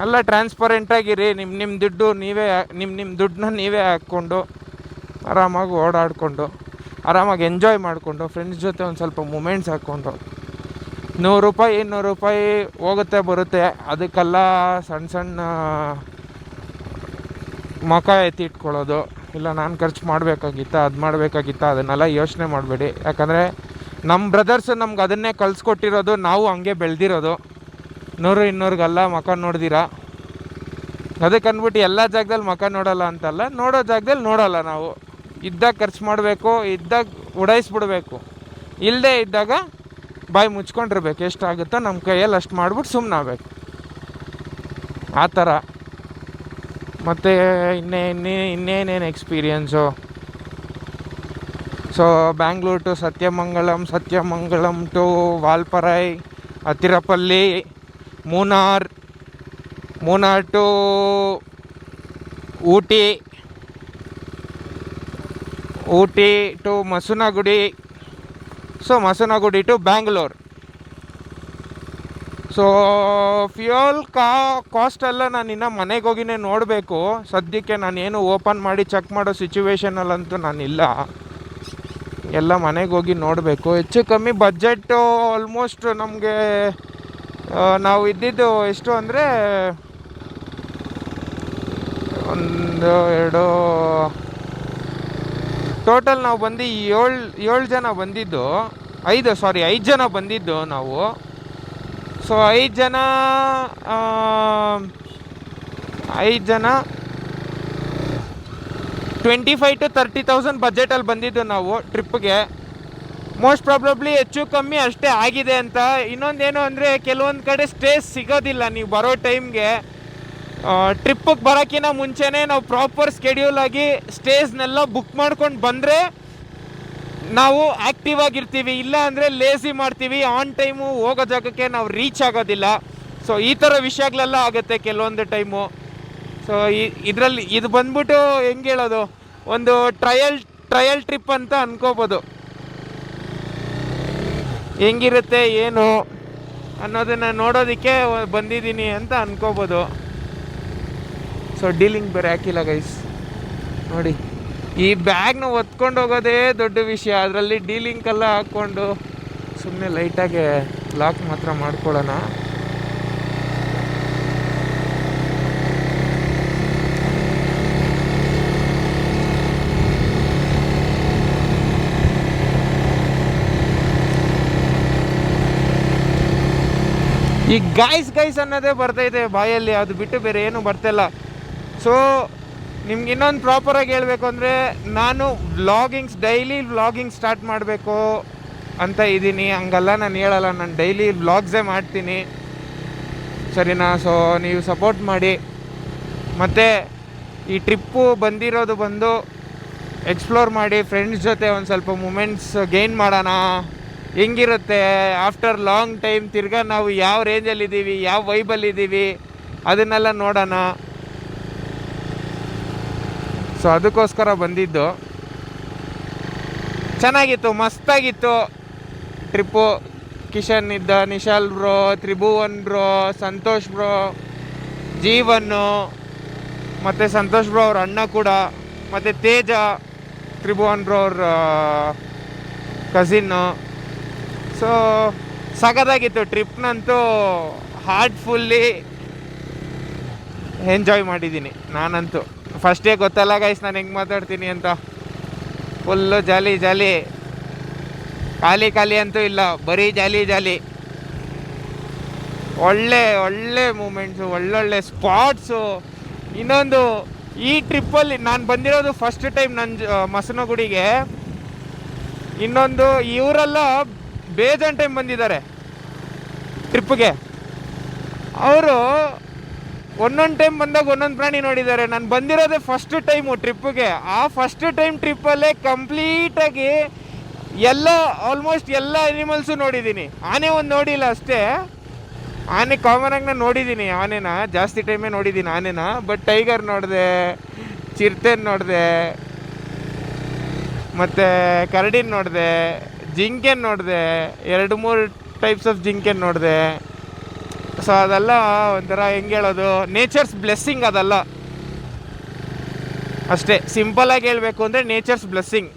ಎಲ್ಲ ಟ್ರಾನ್ಸ್ಪರೆಂಟಾಗಿರಿ. ನಿಮ್ಮ ದುಡ್ಡು ನೀವೇ, ನಿಮ್ಮ ದುಡ್ಡನ್ನ ನೀವೇ ಹಾಕ್ಕೊಂಡು ಆರಾಮಾಗಿ ಓಡಾಡಿಕೊಂಡು ಆರಾಮಾಗಿ ಎಂಜಾಯ್ ಮಾಡಿಕೊಂಡು ಫ್ರೆಂಡ್ಸ್ ಜೊತೆ ಒಂದು ಸ್ವಲ್ಪ ಮೂಮೆಂಟ್ಸ್ ಹಾಕ್ಕೊಂಡು, 100 ರೂಪಾಯಿ 200 ರೂಪಾಯಿ ಹೋಗುತ್ತೆ ಬರುತ್ತೆ, ಅದಕ್ಕೆಲ್ಲ ಸಣ್ಣ ಸಣ್ಣ ಮುಖ ಎತ್ತಿಟ್ಕೊಳ್ಳೋದು, ಇಲ್ಲ ನಾನು ಖರ್ಚು ಮಾಡಬೇಕಾಗಿತ್ತ ಅದು ಮಾಡಬೇಕಾಗಿತ್ತ, ಅದನ್ನೆಲ್ಲ ಯೋಚನೆ ಮಾಡಬೇಡಿ. ಯಾಕಂದರೆ ನಮ್ಮ ಬ್ರದರ್ಸು ನಮ್ಗೆ ಅದನ್ನೇ ಕಲಿಸ್ಕೊಟ್ಟಿರೋದು, ನಾವು ಹಂಗೆ ಬೆಳೆದಿರೋದು. 100-200ಗಲ್ಲ ಮುಖ ನೋಡ್ದಿರ. ಅದಕ್ಕೆ ಅಂದ್ಬಿಟ್ಟು ಎಲ್ಲ ಜಾಗದಲ್ಲಿ ಮುಖ ನೋಡೋಲ್ಲ ಅಂತಲ್ಲ, ನೋಡೋ ಜಾಗದಲ್ಲಿ ನೋಡೋಲ್ಲ. ನಾವು ಇದ್ದಾಗ ಖರ್ಚು ಮಾಡಬೇಕು, ಇದ್ದಾಗ ಉಡಾಯಿಸ್ಬಿಡ್ಬೇಕು, ಇಲ್ಲದೆ ಇದ್ದಾಗ ಬಾಯಿ ಮುಚ್ಕೊಂಡಿರ್ಬೇಕು. ಎಷ್ಟಾಗುತ್ತೋ ನಮ್ಮ ಕೈಯಲ್ಲಿ ಅಷ್ಟು ಮಾಡಿಬಿಟ್ಟು ಸುಮ್ಮನಾಗಬೇಕು, ಆ ಥರ. ಮತ್ತು ಇನ್ನೇನೇನು experience. So Bangalore to Sathyamangalam to Valparai, Athirappilly, Munnar to Ooty to Masinagudi, so Masinagudi to Bangalore. So fuel ಕಾಸ್ಟೆಲ್ಲ ನಾನು ಇನ್ನೂ ಮನೆಗೆ ಹೋಗಿನೇ ನೋಡಬೇಕು. ಸದ್ಯಕ್ಕೆ ನಾನೇನು ಓಪನ್ ಮಾಡಿ ಚೆಕ್ ಮಾಡೋ ಸಿಚುವೇಶನಲ್ಲಂತೂ ನಾನಿಲ್ಲ, ಎಲ್ಲ ಮನೆಗೆ ಹೋಗಿ ನೋಡಬೇಕು. ಹೆಚ್ಚು ಕಮ್ಮಿ ಬಜೆಟ್ಟು ಆಲ್ಮೋಸ್ಟ್ ನಮಗೆ ನಾವು ಇದ್ದಿದ್ದು ಎಷ್ಟು ಅಂದರೆ 1-2 ಟೋಟಲ್ ನಾವು ಬಂದು 7 ಜನ ಬಂದಿದ್ದು, 5 ಜನ ಬಂದಿದ್ದು ನಾವು. ಸೊ 5 ಜನ 25,000 to 30,000 ಬಜೆಟಲ್ಲಿ ಬಂದಿದ್ದು ನಾವು ಟ್ರಿಪ್ಗೆ. ಮೋಸ್ಟ್ ಪ್ರಾಬಬ್ಲಿ ಹೆಚ್ಚು ಕಮ್ಮಿ ಅಷ್ಟೇ ಆಗಿದೆ ಅಂತ. ಇನ್ನೊಂದೇನು ಅಂದರೆ ಕೆಲವೊಂದು ಕಡೆ ಸ್ಟೇಸ್ ಸಿಗೋದಿಲ್ಲ. ನೀವು ಬರೋ ಟೈಮ್ಗೆ ಟ್ರಿಪ್ಪಿಗೆ ಬರೋಕ್ಕಿಂತ ಮುಂಚೆನೇ ನಾವು ಪ್ರಾಪರ್ ಸ್ಕೆಡ್ಯೂಲ್ ಆಗಿ ಸ್ಟೇಸ್ನೆಲ್ಲ ಬುಕ್ ಮಾಡ್ಕೊಂಡು ಬಂದರೆ ನಾವು ಆ್ಯಕ್ಟಿವ್ ಆಗಿರ್ತೀವಿ, ಇಲ್ಲ ಅಂದರೆ ಲೇಸಿ ಮಾಡ್ತೀವಿ, ಆನ್ ಟೈಮು ಹೋಗೋ ಜಾಗಕ್ಕೆ ನಾವು ರೀಚ್ ಆಗೋದಿಲ್ಲ. ಸೊ ಈ ಥರ ವಿಷಯಗಳೆಲ್ಲ ಆಗುತ್ತೆ ಕೆಲವೊಂದು ಟೈಮು. ಸೊ ಇದರಲ್ಲಿ ಇದು ಬಂದ್ಬಿಟ್ಟು ಹೆಂಗೆ ಹೇಳೋದು, ಒಂದು ಟ್ರಯಲ್ ಟ್ರಿಪ್ ಅಂತ ಅನ್ಕೋಬೋದು. ಹೆಂಗಿರುತ್ತೆ ಏನು ಅನ್ನೋದನ್ನು ನೋಡೋದಕ್ಕೆ ಬಂದಿದ್ದೀನಿ ಅಂತ ಅನ್ಕೋಬೋದು. ಸೊ ಡೀಲಿಂಗ್ ಬೇರೆ ಹಾಕಿಲ್ಲ ಗೈಸ್ ನೋಡಿ. ಈ ಬ್ಯಾಗ್ನ ಹೊತ್ಕೊಂಡು ಹೋಗೋದೇ ದೊಡ್ಡ ವಿಷಯ, ಅದರಲ್ಲಿ ಡೀಲಿಂಕೆಲ್ಲ ಹಾಕ್ಕೊಂಡು ಸುಮ್ಮನೆ ಲೈಟಾಗಿ ಲಾಕ್ ಮಾತ್ರ ಮಾಡ್ಕೊಳ್ಳೋಣ. ಈ ಗೈಸ್ ಅನ್ನೋದೇ ಬರ್ತೈತೆ ಬಾಯಲ್ಲಿ, ಅದು ಬಿಟ್ಟು ಬೇರೆ ಏನು ಬರ್ತಾಯಿಲ್ಲ. ಸೊ ನಿಮ್ಗೆ ಇನ್ನೊಂದು ಪ್ರಾಪರಾಗಿ ಹೇಳಬೇಕು ಅಂದರೆ, ನಾನು ಡೈಲಿ ವ್ಲಾಗಿಂಗ್ ಸ್ಟಾರ್ಟ್ ಮಾಡಬೇಕು ಅಂತ ಇದ್ದೀನಿ. ಹಂಗಲ್ಲ ನಾನು ಹೇಳಲ್ಲ, ನಾನು ಡೈಲಿ ವ್ಲಾಗ್ಸೇ ಮಾಡ್ತೀನಿ, ಸರಿನಾ? ಸೊ ನೀವು ಸಪೋರ್ಟ್ ಮಾಡಿ. ಮತ್ತು ಈ ಟ್ರಿಪ್ಪು ಬಂದು ಎಕ್ಸ್ಪ್ಲೋರ್ ಮಾಡಿ, ಫ್ರೆಂಡ್ಸ್ ಜೊತೆ ಒಂದು ಸ್ವಲ್ಪ ಮೂಮೆಂಟ್ಸ್ ಗೇನ್ ಮಾಡೋಣ. ಹೆಂಗಿರುತ್ತೆ ಆಫ್ಟರ್ ಲಾಂಗ್ ಟೈಮ್ ತಿರ್ಗಾ ನಾವು ಯಾವ ರೇಂಜಲ್ಲಿದ್ದೀವಿ, ಯಾವ ವೈಬಲ್ಲಿದ್ದೀವಿ ಅದನ್ನೆಲ್ಲ ನೋಡೋಣ. ಸೊ ಅದಕ್ಕೋಸ್ಕರ ಬಂದಿದ್ದು. ಚೆನ್ನಾಗಿತ್ತು, ಮಸ್ತಾಗಿತ್ತು ಟ್ರಿಪ್ಪು. ಕಿಶನ್ ಇದ್ದ, Nishal bro, Tribhuvan bro, Santosh bro, ಜೀವನ್ನು, ಮತ್ತು ಸಂತೋಷ್ ಬ್ರೋ ಅವ್ರ ಅಣ್ಣ ಕೂಡ, ಮತ್ತು ತೇಜ, ತ್ರಿಭುವನ್ ಬ್ರೋ ಅವ್ರ ಕಸಿನ್ನು. ಸೊ ಸಖತ್ತಾಗಿತ್ತು ಟ್ರಿಪ್ನಂತೂ. ಹಾರ್ಟ್ಫುಲ್ಲಿ ಎಂಜಾಯ್ ಮಾಡಿದ್ದೀನಿ ನಾನಂತೂ. ಫಸ್ಟೇ ಗೊತ್ತಲ್ಲ ಗೈಸ್ ನಾನು ಹೆಂಗೆ ಮಾತಾಡ್ತೀನಿ ಅಂತ. ಫುಲ್ಲು ಜಾಲಿ, ಖಾಲಿ ಅಂತೂ ಇಲ್ಲ, ಬರೀ ಜಾಲಿ. ಒಳ್ಳೆ ಮೂಮೆಂಟ್ಸು, ಒಳ್ಳೊಳ್ಳೆ ಸ್ಪಾಟ್ಸು. ಇನ್ನೊಂದು, ಈ ಟ್ರಿಪ್ಪಲ್ಲಿ ನಾನು ಬಂದಿರೋದು ಫಸ್ಟ್ ಟೈಮ್ ನನ್ನ ಮಸನಗುಡಿಗೆ. ಇನ್ನೊಂದು, ಇವರೆಲ್ಲ ಬೇಜಾನ್ ಟೈಮ್ ಬಂದಿದ್ದಾರೆ ಟ್ರಿಪ್ಗೆ. ಅವರು ಒಂದೊಂದು ಟೈಮ್ ಬಂದಾಗ ಒಂದೊಂದು ಪ್ರಾಣಿ ನೋಡಿದ್ದಾರೆ. ನಾನು ಬಂದಿರೋದೇ ಫಸ್ಟ್ ಟೈಮು ಟ್ರಿಪ್ಪಿಗೆ. ಆ ಫಸ್ಟ್ ಟೈಮ್ ಟ್ರಿಪ್ಪಲ್ಲೇ ಕಂಪ್ಲೀಟಾಗಿ ಆಲ್ಮೋಸ್ಟ್ ಎಲ್ಲ ಅನಿಮಲ್ಸು ನೋಡಿದ್ದೀನಿ. ಆನೆ ಒಂದು ನೋಡಿಲ್ಲ ಅಷ್ಟೇ. ಆನೆ ಕಾಮನಾಗಿ ನಾನು ನೋಡಿದ್ದೀನಿ, ಆನೆನ ಜಾಸ್ತಿ ಟೈಮೇ ನೋಡಿದ್ದೀನಿ ಆನೆನ. ಬಟ್ ಟೈಗರ್ ನೋಡಿದೆ, ಚಿರತೆನ ನೋಡಿದೆ, ಮತ್ತು ಕರಡಿನ ನೋಡಿದೆ, ಜಿಂಕೆನ ನೋಡಿದೆ, 2-3 ಟೈಪ್ಸ್ ಆಫ್ ಜಿಂಕೆನ ನೋಡಿದೆ. ಸೊ ಅದೆಲ್ಲ ಒಂಥರ ಹೆಂಗೆ ಹೇಳೋದು, ನೇಚರ್ಸ್ ಬ್ಲೆಸ್ಸಿಂಗ್ ಅದೆಲ್ಲ ಅಷ್ಟೇ. ಸಿಂಪಲಾಗಿ ಹೇಳಬೇಕು ಅಂದರೆ ನೇಚರ್ಸ್ ಬ್ಲೆಸ್ಸಿಂಗ್.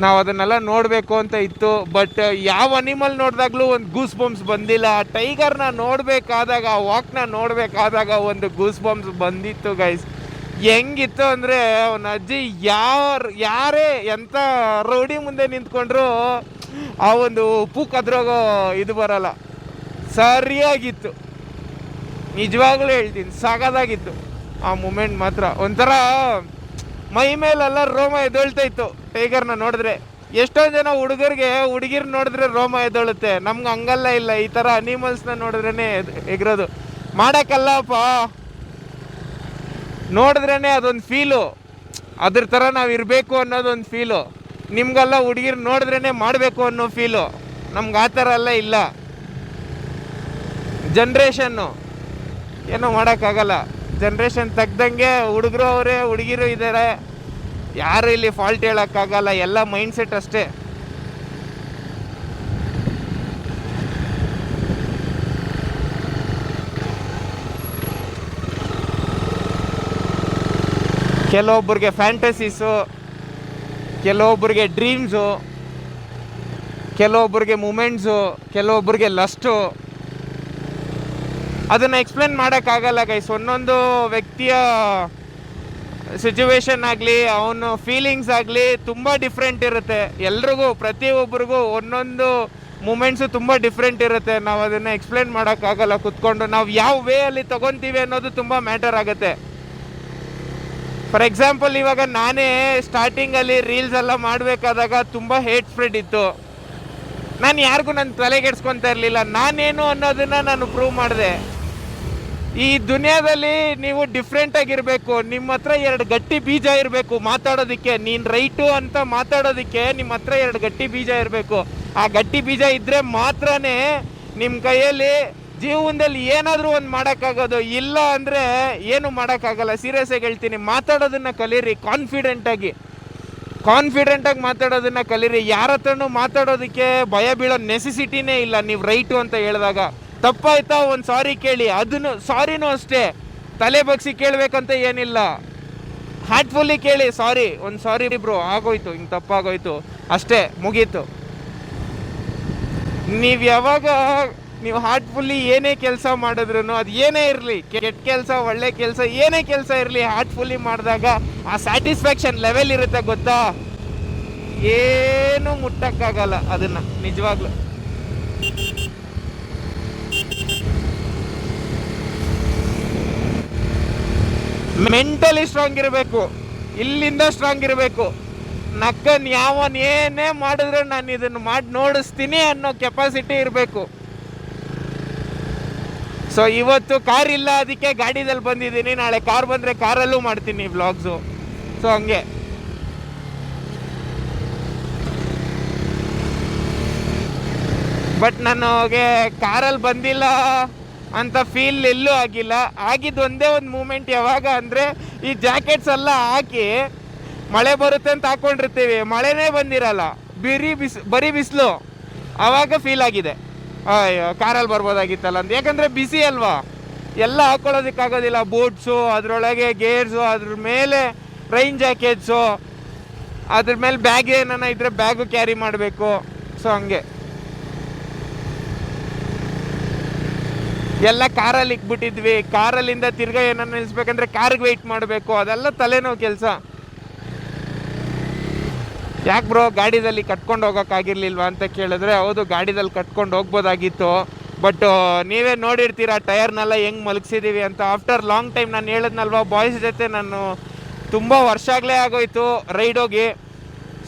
ನಾವು ಅದನ್ನೆಲ್ಲ ನೋಡಬೇಕು ಅಂತ ಇತ್ತು. ಬಟ್ ಯಾವ ಅನಿಮಲ್ ನೋಡಿದಾಗಲೂ ಒಂದು ಗೂಸ್ ಬಂಪ್ಸ್ ಬಂದಿಲ್ಲ. ಟೈಗರ್ನ ನೋಡಬೇಕಾದಾಗ, ವಾಕ್ನ ನೋಡಬೇಕಾದಾಗ ಒಂದು ಗೂಸ್ ಬಂಪ್ಸ್ ಬಂದಿತ್ತು ಗೈಸ್. ಹೆಂಗಿತ್ತು ಅಂದರೆ, ಅವನ ಅಜ್ಜಿ ಯಾರೇ ಎಂಥ ರೌಡಿ ಮುಂದೆ ನಿಂತ್ಕೊಂಡ್ರು ಆ ಒಂದು ಉಪ್ಪು ಕದ್ರೋಗೋ ಇದು ಬರಲ್ಲ. ಸರಿಯಾಗಿತ್ತು, ನಿಜವಾಗ್ಲೂ ಹೇಳ್ತೀನಿ, ಸಖತ್ತಾಗಿತ್ತು ಆ ಮೂಮೆಂಟ್ ಮಾತ್ರ. ಒಂಥರ ಮೈ ಮೇಲೆಲ್ಲ ರೋಮ ಎದ್ದೊಳ್ತಾ ಇತ್ತು ಟೈಗರ್ನ ನೋಡಿದ್ರೆ. ಎಷ್ಟೊಂದು ಜನ ಹುಡುಗಿರ್ ನೋಡಿದ್ರೆ ರೋಮ ಎದ್ದೊಳುತ್ತೆ, ನಮ್ಗೆ ಹಂಗಲ್ಲ ಇಲ್ಲ. ಈ ಥರ ಅನಿಮಲ್ಸ್ನ ನೋಡಿದ್ರೇ ಎಗರೋದು. ಮಾಡೋಕ್ಕಲ್ಲಪ್ಪ, ನೋಡಿದ್ರೇ ಅದೊಂದು ಫೀಲು, ಅದ್ರ ಥರ ನಾವು ಇರಬೇಕು ಅನ್ನೋದೊಂದು ಫೀಲು. ನಿಮ್ಗೆಲ್ಲ ಹುಡುಗಿರು ನೋಡಿದ್ರೇ ಮಾಡಬೇಕು ಅನ್ನೋ ಫೀಲು. ನಮ್ಗೆ ಆ ಥರ ಎಲ್ಲ ಇಲ್ಲ. ಜನ್ರೇಷನ್ನು ಏನೋ ಮಾಡೋಕ್ಕಾಗಲ್ಲ. ಜನ್ರೇಷನ್ ತಗ್ದಂಗೆ ಹುಡುಗರು ಅವರೇ, ಹುಡುಗಿರು ಇದ್ದಾರೆ. ಯಾರು ಇಲ್ಲಿ ಫಾಲ್ಟ್ ಹೇಳೋಕ್ಕಾಗಲ್ಲ, ಎಲ್ಲ ಮೈಂಡ್ಸೆಟ್ ಅಷ್ಟೇ. ಕೆಲವೊಬ್ಬರಿಗೆ ಫ್ಯಾಂಟಸೀಸು, ಕೆಲವೊಬ್ಬರಿಗೆ ಡ್ರೀಮ್ಸು, ಕೆಲವೊಬ್ಬರಿಗೆ ಮೂಮೆಂಟ್ಸು, ಕೆಲವೊಬ್ಬರಿಗೆ ಲಸ್ಟು. ಅದನ್ನು ಎಕ್ಸ್ಪ್ಲೇನ್ ಮಾಡೋಕ್ಕಾಗಲ್ಲ ಗೈಸ್. ಒಂದೊಂದು ವ್ಯಕ್ತಿಯ ಸಿಚುವೇಶನ್ ಆಗಲಿ, ಅವನ ಫೀಲಿಂಗ್ಸ್ ಆಗಲಿ ತುಂಬ ಡಿಫ್ರೆಂಟ್ ಇರುತ್ತೆ. ಎಲ್ರಿಗೂ, ಪ್ರತಿಯೊಬ್ಬರಿಗೂ ಒಂದೊಂದು ಮೂಮೆಂಟ್ಸು ತುಂಬ ಡಿಫ್ರೆಂಟ್ ಇರುತ್ತೆ. ನಾವು ಅದನ್ನು ಎಕ್ಸ್ಪ್ಲೇನ್ ಮಾಡೋಕ್ಕಾಗಲ್ಲ ಕೂತ್ಕೊಂಡು. ನಾವು ಯಾವ ವೇ ಅಲ್ಲಿ ತೊಗೊತೀವಿ ಅನ್ನೋದು ತುಂಬ ಮ್ಯಾಟರ್ ಆಗುತ್ತೆ. ಫಾರ್ ಎಕ್ಸಾಂಪಲ್, ಇವಾಗ ನಾನೇ ಸ್ಟಾರ್ಟಿಂಗಲ್ಲಿ ರೀಲ್ಸ್ ಎಲ್ಲ ಮಾಡಬೇಕಾದಾಗ ತುಂಬ ಹೇಟ್ ಸ್ಪ್ರೆಡ್ ಇತ್ತು. ನಾನು ಯಾರಿಗೂ ನನ್ನ ತಲೆಗೆಡ್ಸ್ಕೊತಾ ಇರಲಿಲ್ಲ. ನಾನೇನು ಅನ್ನೋದನ್ನು ನಾನು ಪ್ರೂವ್ ಮಾಡಿದೆ. ಈ ದುನಿಯಾದಲ್ಲಿ ನೀವು ಡಿಫ್ರೆಂಟಾಗಿರಬೇಕು. ನಿಮ್ಮ ಹತ್ರ 2 ಗಟ್ಟಿ ಬೀಜ ಇರಬೇಕು ಮಾತಾಡೋದಕ್ಕೆ. ನೀನು ರೈಟು ಅಂತ ಮಾತಾಡೋದಕ್ಕೆ ನಿಮ್ಮ ಹತ್ರ 2 ಗಟ್ಟಿ ಬೀಜ ಇರಬೇಕು. ಆ ಗಟ್ಟಿ ಬೀಜ ಇದ್ದರೆ ಮಾತ್ರನೇ ನಿಮ್ಮ ಕೈಯಲ್ಲಿ ಜೀವನದಲ್ಲಿ ಏನಾದರೂ ಒಂದು ಮಾಡೋಕ್ಕಾಗೋದು. ಇಲ್ಲ ಅಂದರೆ ಏನು ಮಾಡೋಕ್ಕಾಗಲ್ಲ. ಸೀರಿಯಸ್ಸಾಗಿ ಹೇಳ್ತೀನಿ, ಮಾತಾಡೋದನ್ನು ಕಲೀರಿ. ಕಾನ್ಫಿಡೆಂಟಾಗಿ ಮಾತಾಡೋದನ್ನು ಕಲೀರಿ. ಯಾರ ಹತ್ರನೂ ಮಾತಾಡೋದಕ್ಕೆ ಭಯ ಬೀಳೋ ನೆಸೆಸಿಟಿನೇ ಇಲ್ಲ. ನೀವು ರೈಟು ಅಂತ ಹೇಳಿದಾಗ ತಪ್ಪಾಯ್ತಾ ಒಂದು ಸಾರಿ ಕೇಳಿ. ಅದನ್ನು ಸಾರಿನೂ ಅಷ್ಟೇ ತಲೆ ಬಗ್ಸಿ ಕೇಳಬೇಕಂತ ಏನಿಲ್ಲ. ಹಾರ್ಟ್ಫುಲ್ಲಿ ಕೇಳಿ, ಒಂದು ಸಾರಿ ಬ್ರೋ, ಆಗೋಯ್ತು, ಹಿಂಗೆ ತಪ್ಪಾಗೋಯ್ತು, ಅಷ್ಟೇ, ಮುಗೀತು. ನೀವು ಹಾರ್ಟ್ಫುಲ್ಲಿ ಏನೇ ಕೆಲಸ ಮಾಡಿದ್ರು, ಅದು ಏನೇ ಇರಲಿ, ಕೆಟ್ಟ ಕೆಲಸ ಒಳ್ಳೆ ಕೆಲಸ, ಏನೇ ಕೆಲಸ ಇರಲಿ, ಹಾರ್ಟ್ಫುಲ್ಲಿ ಮಾಡಿದಾಗ ಆ ಸ್ಯಾಟಿಸ್ಫ್ಯಾಕ್ಷನ್ ಲೆವೆಲ್ ಇರುತ್ತೆ ಗೊತ್ತಾ. ಏನೂ ಮುಟ್ಟಕ್ಕಾಗಲ್ಲ ಅದನ್ನು, ನಿಜವಾಗ್ಲೂ. ಮೆಂಟಲಿ ಸ್ಟ್ರಾಂಗ್ ಇರಬೇಕು, ಇಲ್ಲಿಂದ ಸ್ಟ್ರಾಂಗ್ ಇರಬೇಕು. ನಕ್ಕನ್ ಯಾವನ್ ಏನೇ ಮಾಡಿದ್ರೆ ನಾನು ಇದನ್ನು ಮಾಡಿ ನೋಡಿಸ್ತೀನಿ ಅನ್ನೋ ಕೆಪಾಸಿಟಿ ಇರಬೇಕು. ಸೊ ಇವತ್ತು ಕಾರ್ ಇಲ್ಲ, ಅದಕ್ಕೆ ಗಾಡಿದಲ್ಲಿ ಬಂದಿದ್ದೀನಿ. ನಾಳೆ ಕಾರ್ ಬಂದರೆ ಕಾರಲ್ಲೂ ಮಾಡ್ತೀನಿ ವ್ಲಾಗ್ಸು. ಸೊ ಹಂಗೆ ಬಟ್ ನನಗೆ ಕಾರಲ್ಲಿ ಬಂದಿಲ್ಲ ಅಂತ ಫೀಲ್ ಎಲ್ಲೂ ಆಗಿಲ್ಲ. ಆಗಿದ್ದು ಒಂದೇ ಒಂದು ಮೂಮೆಂಟ್ ಯಾವಾಗ ಅಂದರೆ, ಈ ಜಾಕೆಟ್ಸ್ ಎಲ್ಲ ಹಾಕಿ ಮಳೆ ಬರುತ್ತೆ ಅಂತ ಹಾಕ್ಕೊಂಡಿರ್ತೀವಿ, ಮಳೆನೇ ಬಂದಿರಲ್ಲ, ಬರೀ ಬಿಸಿಲು. ಆವಾಗ ಫೀಲ್ ಆಗಿದೆ, ಅಯ್ಯೋ ಕಾರಲ್ಲಿ ಬರ್ಬೋದಾಗಿತ್ತಲ್ಲ ಅಂತ. ಯಾಕಂದರೆ ಬಿಸಿ ಅಲ್ವಾ, ಎಲ್ಲ ಹಾಕ್ಕೊಳ್ಳೋದಕ್ಕಾಗೋದಿಲ್ಲ. ಬೂಟ್ಸು, ಅದರೊಳಗೆ ಗೇರ್ಸು, ಅದ್ರ ಮೇಲೆ ರೈನ್ ಜಾಕೆಟ್ಸು, ಅದ್ರ ಮೇಲೆ ಬ್ಯಾಗ್ ಏನಾನ ಇದ್ದರೆ ಬ್ಯಾಗು ಕ್ಯಾರಿ ಮಾಡಬೇಕು. ಸೊ ಹಂಗೆ ಎಲ್ಲ ಕಾರಲ್ಲಿ ಇಕ್ಬಿಟ್ಟಿದ್ವಿ. ಕಾರಲ್ಲಿಂದ ತಿರ್ಗಾ ಏನನ್ನ ನಿಲ್ಲಿಸ್ಬೇಕಂದ್ರೆ ಕಾರ್ಗೆ ವೆಯ್ಟ್ ಮಾಡಬೇಕು, ಅದೆಲ್ಲ ತಲೆನೋವು ಕೆಲಸ. ಯಾಕೆ ಬ್ರೋ ಗಾಡಿದಲ್ಲಿ ಕಟ್ಕೊಂಡು ಹೋಗೋಕ್ಕಾಗಿರ್ಲಿಲ್ವಾ ಅಂತ ಕೇಳಿದ್ರೆ, ಹೌದು ಗಾಡಿದಲ್ಲಿ ಕಟ್ಕೊಂಡು ಹೋಗ್ಬೋದಾಗಿತ್ತು. ಬಟ್ ನೀವೇ ನೋಡಿರ್ತೀರ ಟಯರ್ನೆಲ್ಲ ಹೆಂಗೆ ಮಲಗಿಸಿದ್ದೀವಿ ಅಂತ. ಆಫ್ಟರ್ ಲಾಂಗ್ ಟೈಮ್ ನಾನು ಹೇಳಿದ್ನಲ್ವ, ಬಾಯ್ಸ್ ಜೊತೆ ನಾನು ತುಂಬ ವರ್ಷ ಆಗಲೇ ಆಗೋಯ್ತು ರೈಡ್ ಹೋಗಿ.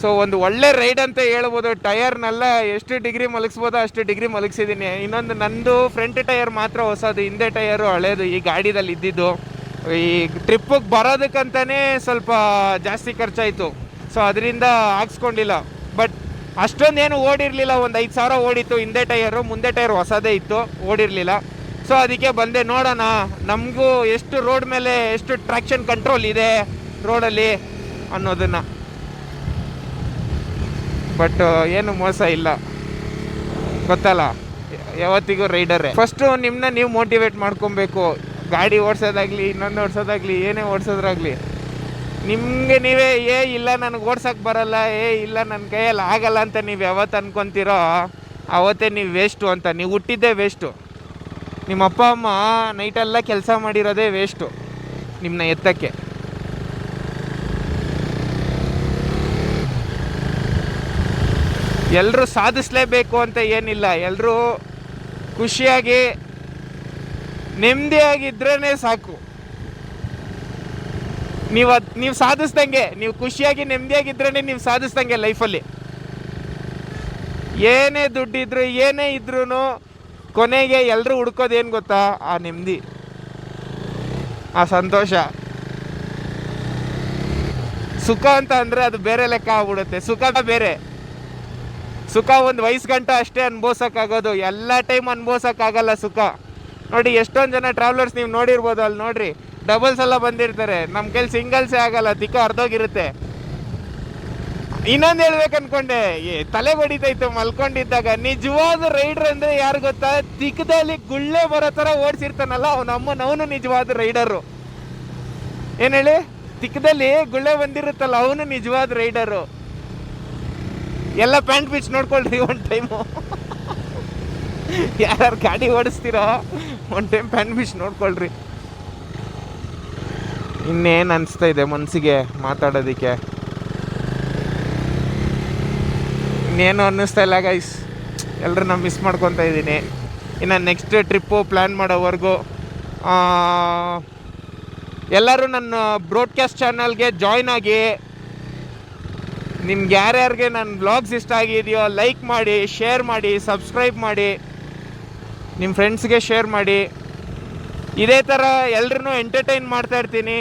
ಸೊ ಒಂದು ಒಳ್ಳೆ ರೈಡ್ ಅಂತ ಹೇಳ್ಬೋದು. ಟಯರ್ನೆಲ್ಲ ಎಷ್ಟು ಡಿಗ್ರಿ ಮಲಗಿಸ್ಬೋದೋ ಅಷ್ಟು ಡಿಗ್ರಿ ಮಲಗಿಸಿದ್ದೀನಿ. ಇನ್ನೊಂದು ನಂದು ಫ್ರಂಟ್ ಟಯರ್ ಮಾತ್ರ ಹೊಸದು, ಹಿಂದೆ ಟಯರು ಹಳೇದು ಈ ಗಾಡಿದಲ್ಲಿ ಇದ್ದಿದ್ದು. ಈ ಟ್ರಿಪ್ಪಿಗೆ ಬರೋದಕ್ಕಂತಲೇ ಸ್ವಲ್ಪ ಜಾಸ್ತಿ ಖರ್ಚಾಯಿತು. ಸೊ ಅದರಿಂದ ಹಾಕ್ಸ್ಕೊಂಡಿಲ್ಲ. ಬಟ್ ಅಷ್ಟೊಂದೇನು ಓಡಿರಲಿಲ್ಲ, ಒಂದು 5,000 ಓಡಿತ್ತು ಹಿಂದೆ ಟಯರು, ಮುಂದೆ ಟಯರ್ ಹೊಸದೇ ಇತ್ತು, ಓಡಿರಲಿಲ್ಲ. ಸೊ ಅದಕ್ಕೆ ಬಂದೆ, ನೋಡೋಣ ನಮಗೂ ಎಷ್ಟು ರೋಡ್ ಮೇಲೆ ಎಷ್ಟು ಟ್ರ್ಯಾಕ್ಷನ್ ಕಂಟ್ರೋಲ್ ಇದೆ ರೋಡಲ್ಲಿ ಅನ್ನೋದನ್ನು. ಬಟ್ ಏನು ಮೋಸ ಇಲ್ಲ, ಗೊತ್ತಲ್ಲ, ಯಾವತ್ತಿಗೂ ರೈಡರೇ. ಫಸ್ಟು ನಿಮ್ಮನ್ನ ನೀವು ಮೋಟಿವೇಟ್ ಮಾಡ್ಕೊಬೇಕು. ಗಾಡಿ ಓಡಿಸೋದಾಗಲಿ, ಇನ್ನೊಂದು ಓಡಿಸೋದಾಗಲಿ, ಏನೇ ಓಡಿಸೋದ್ರಾಗಲಿ ನಿಮಗೆ ನೀವೇ ಇಲ್ಲ ನನಗೆ ಓಡ್ಸೋಕ್ಕೆ ಬರಲ್ಲ, ಇಲ್ಲ ನನ್ನ ಕೈಯಲ್ಲಿ ಆಗಲ್ಲ ಅಂತ ನೀವು ಯಾವತ್ತು ಅನ್ಕೊತೀರೋ ಆವತ್ತೇ ನೀವು ವೇಸ್ಟು ಅಂತ. ನೀವು ಹುಟ್ಟಿದ್ದೇ ವೇಸ್ಟು. ನಿಮ್ಮ ಅಪ್ಪ ಅಮ್ಮ ನೈಟೆಲ್ಲ ಕೆಲಸ ಮಾಡಿರೋದೇ ವೇಸ್ಟು ನಿಮ್ಮನ್ನ ಎತ್ತಕ್ಕೆ. ಎಲ್ಲರೂ ಸಾಧಿಸಲೇಬೇಕು ಅಂತ ಏನಿಲ್ಲ, ಎಲ್ಲರೂ ಖುಷಿಯಾಗಿ ನೆಮ್ಮದಿಯಾಗಿದ್ರೇ ಸಾಕು. ನೀವು ಸಾಧಿಸ್ದಂಗೆ, ನೀವು ಖುಷಿಯಾಗಿ ನೆಮ್ಮದಿಯಾಗಿದ್ರೇ ನೀವು ಸಾಧಿಸ್ದಂಗೆ ಲೈಫಲ್ಲಿ. ಏನೇ ದುಡ್ಡಿದ್ರು ಏನೇ ಇದ್ರೂ ಕೊನೆಗೆ ಎಲ್ಲರೂ ಹುಡ್ಕೋದೇನು ಗೊತ್ತಾ, ಆ ನೆಮ್ಮದಿ, ಆ ಸಂತೋಷ. ಸುಖ ಅಂತ ಅಂದರೆ ಅದು ಬೇರೆ ಲೆಕ್ಕ ಆಗ್ಬಿಡುತ್ತೆ. ಸುಖ ಬೇರೆ. ಸುಖ ಒಂದು ವಯಸ್ಸು ಗಂಟ ಅಷ್ಟೇ ಅನುಭವಿಸೋಕ್ಕಾಗೋದು, ಎಲ್ಲ ಟೈಮ್ ಅನುಭವಿಸೋಕ್ಕಾಗಲ್ಲ ಸುಖ. ನೋಡಿ ಎಷ್ಟೊಂದು ಜನ ಟ್ರಾವೆಲರ್ಸ್ ನೀವು ನೋಡಿರ್ಬೋದು, ಅಲ್ಲಿ ನೋಡ್ರಿ ಡಬಲ್ಸ್ ಎಲ್ಲ ಬಂದಿರ್ತಾರೆ. ನಮ್ಮ ಕೈಲಿ ಸಿಂಗಲ್ಸೇ ಆಗಲ್ಲ, ತಿಕ್ಕ ಅರ್ಧೋಗಿರುತ್ತೆ. ಇನ್ನೊಂದು ಹೇಳ್ಬೇಕು ಅನ್ಕೊಂಡೆ, ತಲೆ ಹೊಡಿತೈತೆ ಮಲ್ಕೊಂಡಿದ್ದಾಗ. ನಿಜವಾದ ರೈಡರ್ ಅಂದರೆ ಯಾರು ಗೊತ್ತಾ, ತಿಕ್ಕದಲ್ಲಿ ಗುಳ್ಳೆ ಬರೋ ಥರ ಓಡಿಸಿರ್ತಾನಲ್ಲ ಅವನು ನಿಜವಾದ ರೈಡರು. ಏನು ಹೇಳಿ, ತಿಕ್ಕದಲ್ಲಿ ಗುಳ್ಳೆ ಬಂದಿರುತ್ತಲ್ಲ ಅವನು ನಿಜವಾದ ರೈಡರು. ಎಲ್ಲ ಪ್ಯಾಂಟ್ ಪಿಚ್ ನೋಡ್ಕೊಳ್ರಿ ಒಂದು ಟೈಮು. ಯಾರು ಗಾಡಿ ಓಡಿಸ್ತೀರೋ ಒಂದು ಟೈಮ್ ಪ್ಯಾಂಟ್ ಪಿಚ್ ನೋಡ್ಕೊಳ್ರಿ. ಇನ್ನೇನು ಅನಿಸ್ತಾ ಇದೆ ಮನಸ್ಸಿಗೆ ಮಾತಾಡೋದಕ್ಕೆ, ಇನ್ನೇನು ಅನ್ನಿಸ್ತಾ ಇಲ್ಲ ಗೈಸ್. ಎಲ್ಲರನ್ನ ಮಿಸ್ ಮಾಡ್ಕೊತಾ ಇದ್ದೀನಿ. ಇನ್ನು ನೆಕ್ಸ್ಟ್ ಟ್ರಿಪ್ಪು ಪ್ಲ್ಯಾನ್ ಮಾಡೋವರೆಗೂ ಎಲ್ಲರೂ ನನ್ನ ಬ್ರಾಡ್ಕಾಸ್ಟ್ ಚಾನಲ್ಗೆ ಜಾಯ್ನ್ ಆಗಿ. ನಿಮ್ಗೆ ಯಾರ್ಯಾರಿಗೆ ನನ್ನ ವ್ಲಾಗ್ಸ್ ಇಷ್ಟ ಆಗಿದೆಯೋ ಲೈಕ್ ಮಾಡಿ, ಶೇರ್ ಮಾಡಿ, ಸಬ್ಸ್ಕ್ರೈಬ್ ಮಾಡಿ, ನಿಮ್ಮ ಫ್ರೆಂಡ್ಸ್ಗೆ ಶೇರ್ ಮಾಡಿ. ಇದೇ ಥರ ಎಲ್ಲರೂ ಎಂಟರ್ಟೈನ್ ಮಾಡ್ತಾಯಿರ್ತೀನಿ.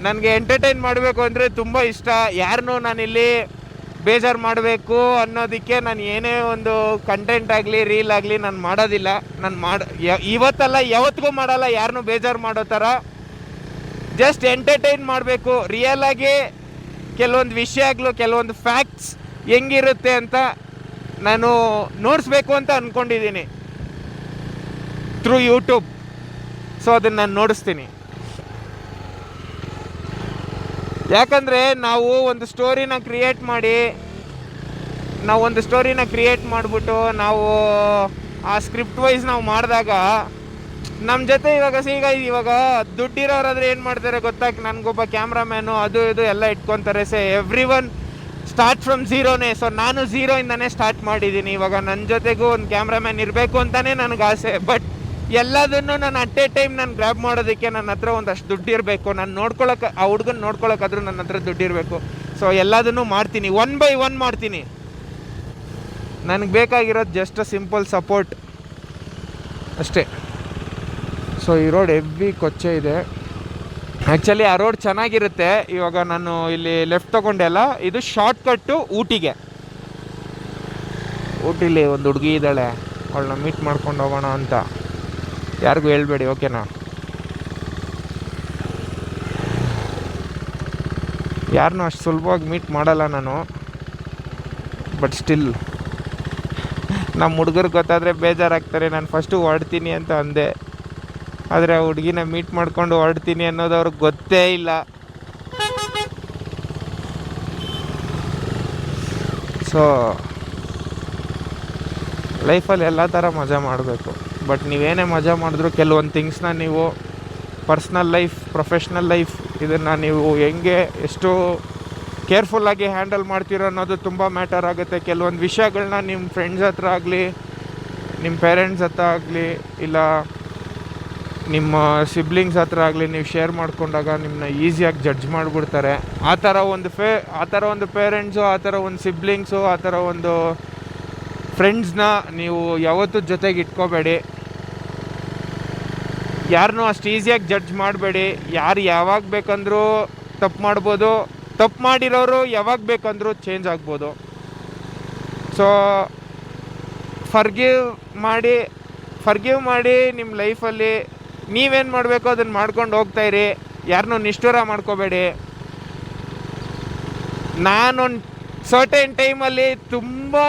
ನನಗೆ ಎಂಟರ್ಟೈನ್ ಮಾಡಬೇಕು ಅಂದರೆ ತುಂಬ ಇಷ್ಟ. ಯಾರನ್ನೂ ನಾನಿಲ್ಲಿ ಬೇಜಾರು ಮಾಡಬೇಕು ಅನ್ನೋದಕ್ಕೆ ನಾನು ಏನೇ ಒಂದು ಕಂಟೆಂಟ್ ಆಗಲಿ ರೀಲ್ ಆಗಲಿ ನಾನು ಮಾಡೋದಿಲ್ಲ. ಇವತ್ತಲ್ಲ ಯಾವತ್ತಿಗೂ ಮಾಡಲ್ಲ ಯಾರನ್ನೂ ಬೇಜಾರು ಮಾಡೋ ಥರ. ಜಸ್ಟ್ ಎಂಟರ್ಟೈನ್ ಮಾಡಬೇಕು. ರಿಯಲಾಗಿ ಕೆಲವೊಂದು ವಿಷಯಗಳು, ಕೆಲವೊಂದು ಫ್ಯಾಕ್ಟ್ಸ್ ಹೆಂಗಿರುತ್ತೆ ಅಂತ ನಾನು ನೋಡಿಸ್ಬೇಕು ಅಂತ ಅಂದ್ಕೊಂಡಿದ್ದೀನಿ ಥ್ರೂ ಯೂಟ್ಯೂಬ್. ಸೊ ಅದನ್ನು ನಾನು ನೋಡಿಸ್ತೀನಿ. ಯಾಕಂದರೆ ನಾವು ಒಂದು ಸ್ಟೋರಿನ ಕ್ರಿಯೇಟ್ ಮಾಡಿಬಿಟ್ಟು ನಾವು ಆ ಸ್ಕ್ರಿಪ್ಟ್ ವೈಸ್ ನಾವು ಮಾಡಿದಾಗ ನಮ್ಮ ಜೊತೆ ಇವಾಗ ದುಡ್ಡಿರೋರಾದ್ರೆ ಏನು ಮಾಡ್ತಾರೆ ಗೊತ್ತಾ, ನನಗೊಬ್ಬ ಕ್ಯಾಮ್ರಾಮ್ಯಾನು ಅದು ಇದು ಎಲ್ಲ ಇಟ್ಕೊತಾರೆ. ಎವ್ರಿ ಒನ್ ಸ್ಟಾರ್ಟ್ ಫ್ರಮ್ ಝೀರೋನೇ. ಸೊ ನಾನು ಝೀರೋಯಿಂದನೇ ಸ್ಟಾರ್ಟ್ ಮಾಡಿದ್ದೀನಿ. ಇವಾಗ ನನ್ನ ಜೊತೆಗೂ ಒಂದು ಕ್ಯಾಮ್ರಾಮ್ಯಾನ್ ಇರಬೇಕು ಅಂತಲೇ ನನಗೆ ಆಸೆ. ಬಟ್ ಎಲ್ಲದನ್ನು ನಾನು ಅಟ್ ಎ ಟೈಮ್ ನಾನು ಗ್ರ್ಯಾಬ್ ಮಾಡೋದಕ್ಕೆ ನನ್ನ ಹತ್ರ ಒಂದಷ್ಟು ದುಡ್ಡು ಇರಬೇಕು. ನಾನು ನೋಡ್ಕೊಳಕ್ಕೆ, ಆ ಹುಡುಗನ ನೋಡ್ಕೊಳಕ್ಕಾದ್ರೂ ನನ್ನ ಹತ್ರ ದುಡ್ಡು ಇರಬೇಕು. ಸೊ ಎಲ್ಲದನ್ನು ಮಾಡ್ತೀನಿ, 1 by 1 ಮಾಡ್ತೀನಿ. ನನಗೆ ಬೇಕಾಗಿರೋದು ಜಸ್ಟ್ ಸಿಂಪಲ್ ಸಪೋರ್ಟ್ ಅಷ್ಟೇ. ಸೊ ಈ ರೋಡ್ ಹೆವಿ ಕೊಚ್ಚೆ ಇದೆ. ಆ್ಯಕ್ಚುಲಿ ಆ ರೋಡ್ ಚೆನ್ನಾಗಿರುತ್ತೆ. ಇವಾಗ ನಾನು ಇಲ್ಲಿ ಲೆಫ್ಟ್ ತೊಗೊಂಡೆಲ್ಲ, ಇದು ಶಾರ್ಟ್ ಕಟ್ಟು ಊಟಿಗೆ. ಊಟಿಲಿ ಒಂದು ಹುಡುಗಿ ಇದ್ದಾಳೆ, ಅವಳನ್ನ ಮೀಟ್ ಮಾಡ್ಕೊಂಡು ಹೋಗೋಣ ಅಂತ. ಯಾರಿಗೂ ಹೇಳ್ಬೇಡಿ, ಓಕೆನಾ? ಯಾರನ್ನೂ ಅಷ್ಟು ಸುಲಭವಾಗಿ ಮೀಟ್ ಮಾಡಲ್ಲ ನಾನು. ಬಟ್ ಸ್ಟಿಲ್ ನಮ್ಮ ಹುಡುಗರು ಗೊತ್ತಾದರೆ ಬೇಜಾರಾಗ್ತಾರೆ. ನಾನು ಫಸ್ಟು ಹೊರಡ್ತೀನಿ ಅಂತ ಅಂದೆ, ಆದರೆ ಆ ಹುಡುಗಿನ ಮೀಟ್ ಮಾಡ್ಕೊಂಡು ಹೊರಡ್ತೀನಿ ಅನ್ನೋದು ಅವ್ರಿಗೆ ಗೊತ್ತೇ ಇಲ್ಲ. ಸೊ ಲೈಫಲ್ಲಿ ಎಲ್ಲ ಥರ ಮಜಾ ಮಾಡಬೇಕು. ಬಟ್ ನೀವೇನೇ ಮಜಾ ಮಾಡಿದ್ರು ಕೆಲವೊಂದು ಥಿಂಗ್ಸ್ನ ನೀವು ಪರ್ಸ್ನಲ್ ಲೈಫ್, ಪ್ರೊಫೆಷ್ನಲ್ ಲೈಫ್, ಇದನ್ನು ನೀವು ಹೆಂಗೆ ಎಷ್ಟು ಕೇರ್ಫುಲ್ಲಾಗಿ ಹ್ಯಾಂಡಲ್ ಮಾಡ್ತೀರೋ ಅನ್ನೋದು ತುಂಬ ಮ್ಯಾಟರ್ ಆಗುತ್ತೆ. ಕೆಲವೊಂದು ವಿಷಯಗಳನ್ನ ನಿಮ್ಮ ಫ್ರೆಂಡ್ಸ್ ಹತ್ರ ಆಗಲಿ, ನಿಮ್ಮ ಪೇರೆಂಟ್ಸ್ ಹತ್ರ ಆಗಲಿ, ಇಲ್ಲ ನಿಮ್ಮ ಸಿಬ್ಲಿಂಗ್ಸ್ ಹತ್ರ ಆಗಲಿ ನೀವು ಶೇರ್ ಮಾಡ್ಕೊಂಡಾಗ ನಿಮ್ಮನ್ನ ಈಸಿಯಾಗಿ ಜಡ್ಜ್ ಮಾಡಿಬಿಡ್ತಾರೆ. ಆ ಥರ ಒಂದು ಪೇರೆಂಟ್ಸು, ಆ ಥರ ಒಂದು ಸಿಬ್ಲಿಂಗ್ಸು, ಆ ಥರ ಒಂದು ಫ್ರೆಂಡ್ಸ್ನ ನೀವು ಯಾವತ್ತೂ ಜೊತೆಗೆ ಇಟ್ಕೋಬೇಡಿ. ಯಾರನ್ನೂ ಅಷ್ಟು ಈಸಿಯಾಗಿ ಜಡ್ಜ್ ಮಾಡಬೇಡಿ. ಯಾರು ಯಾವಾಗ ಬೇಕಂದ್ರೂ ತಪ್ಪು ಮಾಡ್ಬೋದು. ತಪ್ಪು ಮಾಡಿರೋರು ಯಾವಾಗ ಬೇಕಂದ್ರೂ ಚೇಂಜ್ ಆಗ್ಬೋದು. ಸೊ ಫರ್ಗಿವ್ ಮಾಡಿ ನಿಮ್ಮ ಲೈಫಲ್ಲಿ ನೀವೇನು ಮಾಡಬೇಕು ಅದನ್ನು ಮಾಡ್ಕೊಂಡು ಹೋಗ್ತಾಯಿರಿ. ಯಾರನ್ನೂ ನಿಷ್ಠುರ ಮಾಡ್ಕೋಬೇಡಿ. ನಾನೊಂದು ಸರ್ಟೈನ್ ಟೈಮಲ್ಲಿ ತುಂಬಾ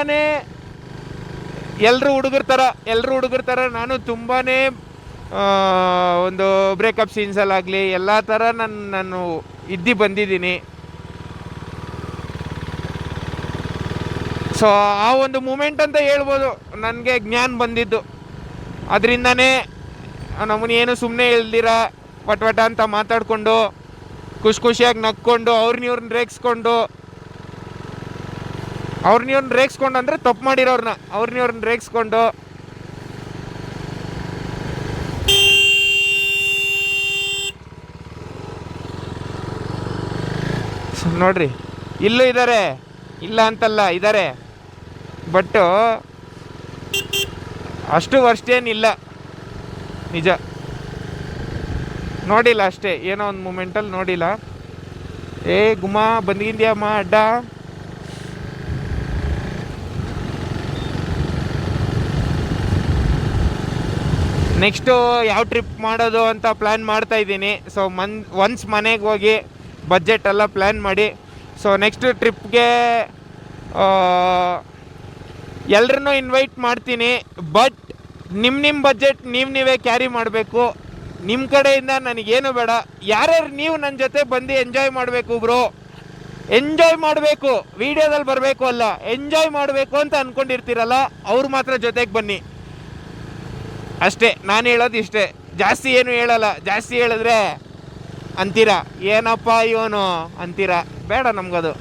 ಎಲ್ಲರೂ ಹುಡುಗರ ಥರ ನಾನು ತುಂಬಾ ಒಂದು ಬ್ರೇಕಪ್ ಸೀನ್ಸಲ್ಲಾಗಲಿ ಎಲ್ಲ ಥರ ನಾನು ಬಂದಿದ್ದೀನಿ. ಸೊ ಆ ಒಂದು ಮೂಮೆಂಟ್ ಅಂತ ಹೇಳ್ಬೋದು ನನಗೆ ಜ್ಞಾನ ಬಂದಿದ್ದು. ಅದರಿಂದನೇ ನಮ್ಮನ್ನೇನು ಸುಮ್ಮನೆ ಇಲ್ದಿರ ವಟ ಅಂತ ಮಾತಾಡಿಕೊಂಡು ಖುಷಿಯಾಗಿ ನಕ್ಕೊಂಡು ಅವ್ರನ್ನ ರೇಗಿಸ್ಕೊಂಡು ಅಂದರೆ ತಪ್ಪು ಮಾಡಿರೋರನ್ನ ಅವ್ರನ್ನ ರೇಗಿಸ್ಕೊಂಡು ನೋಡ್ರಿ, ಇಲ್ಲೂ ಇದ್ದಾರೆ, ಇಲ್ಲ ಅಂತಲ್ಲ, ಇದ್ದಾರೆ. ಬಟ್ಟು ಅಷ್ಟು ವರ್ಷೇನಿಲ್ಲ, ನಿಜ ನೋಡಿಲ್ಲ ಅಷ್ಟೇ. ಏನೋ ಒಂದು ಮೂಮೆಂಟಲ್ಲಿ ನೋಡಿಲ್ಲ. ಗುಮ್ಮ ಬಂದಿದ್ಯಮ್ಮ ಅಡ್ಡ. ನೆಕ್ಸ್ಟು ಯಾವ ಟ್ರಿಪ್ ಮಾಡೋದು ಅಂತ ಪ್ಲ್ಯಾನ್ ಮಾಡ್ತಾಯಿದ್ದೀನಿ. ಸೊ ಒನ್ಸ್ ಮನೆಗೆ ಹೋಗಿ ಬಜೆಟ್ ಎಲ್ಲ ಪ್ಲ್ಯಾನ್ ಮಾಡಿ, ಸೊ ನೆಕ್ಸ್ಟ್ ಟ್ರಿಪ್ಗೆ ಎಲ್ಲರನ್ನೂ ಇನ್ವೈಟ್ ಮಾಡ್ತೀನಿ. ಬಟ್ ನಿಮ್ಮ ಬಜೆಟ್ ನೀವೇ ಕ್ಯಾರಿ ಮಾಡಬೇಕು. ನಿಮ್ಮ ಕಡೆಯಿಂದ ನನಗೇನು ಬೇಡ. ಯಾರ್ಯಾರು ನೀವು ನನ್ನ ಜೊತೆ ಬಂದು ಎಂಜಾಯ್ ಮಾಡಬೇಕು ಬ್ರೋ, ಎಂಜಾಯ್ ಮಾಡಬೇಕು, ವೀಡಿಯೋದಲ್ಲಿ ಬರಬೇಕು ಅಲ್ಲ, ಎಂಜಾಯ್ ಮಾಡಬೇಕು ಅಂತ ಅಂದ್ಕೊಂಡಿರ್ತೀರಲ್ಲ ಅವ್ರು ಮಾತ್ರ ಜೊತೆಗೆ ಬನ್ನಿ ಅಷ್ಟೇ. ನಾನು ಹೇಳೋದು ಇಷ್ಟೇ, ಜಾಸ್ತಿ ಏನು ಹೇಳಲ್ಲ. ಜಾಸ್ತಿ ಹೇಳಿದ್ರೆ ಅಂತೀರ ಏನಪ್ಪ ಇವನು ಅಂತೀರ, ಬೇಡ ನಮಗದು.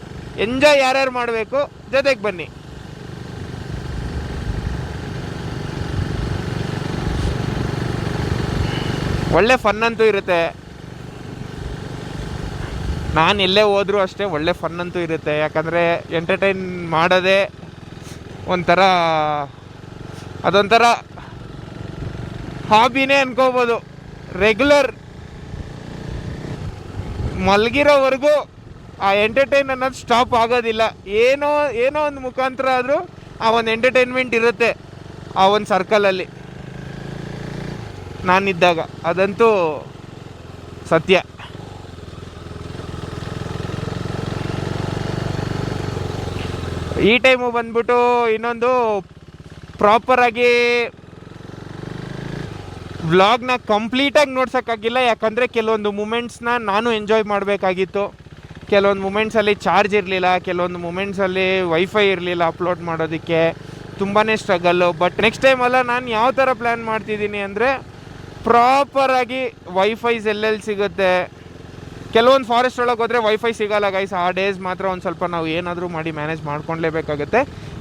ಎಂಜಾಯ್ ಯಾರ್ಯಾರು ಮಾಡಬೇಕು ಜೊತೆಗೆ ಬನ್ನಿ. ಒಳ್ಳೆ ಫನ್ ಅಂತೂ ಇರುತ್ತೆ. ನಾನು ಎಲ್ಲೇ ಹೋದರೂ ಅಷ್ಟೇ ಒಳ್ಳೆ ಫನ್ ಅಂತೂ ಇರುತ್ತೆ. ಯಾಕಂದರೆ ಎಂಟರ್ಟೈನ್ ಮಾಡೋದೇ ಅದೊಂಥರ ಹಾಬಿನೇ ಅನ್ಕೋಬೋದು. ರೆಗ್ಯುಲರ್ ಮಲಗಿರೋವರೆಗೂ ಆ ಎಂಟರ್ಟೈನ್ ಅನ್ನೋದು ಸ್ಟಾಪ್ ಆಗೋದಿಲ್ಲ. ಏನೋ ಒಂದು ಮುಖಾಂತರ ಆದರೂ ಆ ಒಂದು ಎಂಟರ್ಟೈನ್ಮೆಂಟ್ ಇರುತ್ತೆ ಆ ಒಂದು ಸರ್ಕಲಲ್ಲಿ ನಾನಿದ್ದಾಗ. ಅದಂತೂ ಸತ್ಯ. ಈ ಟೈಮು ಬಂದ್ಬಿಟ್ಟು ಇನ್ನೊಂದು ಪ್ರಾಪರಾಗಿ ವ್ಲಾಗ್ನ ಕಂಪ್ಲೀಟಾಗಿ ನೋಡ್ಸೋಕ್ಕಾಗಿಲ್ಲ. ಯಾಕಂದರೆ ಕೆಲವೊಂದು ಮೂಮೆಂಟ್ಸ್ನ ನಾನು ಎಂಜಾಯ್ ಮಾಡಬೇಕಾಗಿತ್ತು. ಕೆಲವೊಂದು ಮೂಮೆಂಟ್ಸಲ್ಲಿ ಚಾರ್ಜ್ ಇರಲಿಲ್ಲ, ಕೆಲವೊಂದು ಮೂಮೆಂಟ್ಸಲ್ಲಿ ವೈಫೈ ಇರಲಿಲ್ಲ ಅಪ್ಲೋಡ್ ಮಾಡೋದಕ್ಕೆ. ತುಂಬಾ ಸ್ಟ್ರಗಲ್ಲು. ಬಟ್ ನೆಕ್ಸ್ಟ್ ಟೈಮೆಲ್ಲ ನಾನು ಯಾವ ಥರ ಪ್ಲ್ಯಾನ್ ಮಾಡ್ತಿದ್ದೀನಿ ಅಂದರೆ, ಪ್ರಾಪರಾಗಿ ವೈಫೈಸ್ ಎಲ್ಲೆಲ್ಲಿ ಸಿಗುತ್ತೆ. ಕೆಲವೊಂದು ಫಾರೆಸ್ಟ್ ಒಳಗೆ ಹೋದರೆ ವೈಫೈ ಸಿಗೋಲ್ಲ ಗೈಸ್. ಆ ಡೇಸ್ ಮಾತ್ರ ಒಂದು ಸ್ವಲ್ಪ ನಾವು ಏನಾದರೂ ಮಾಡಿ ಮ್ಯಾನೇಜ್ ಮಾಡ್ಕೊಳ್ಲೇಬೇಕಾಗುತ್ತೆ.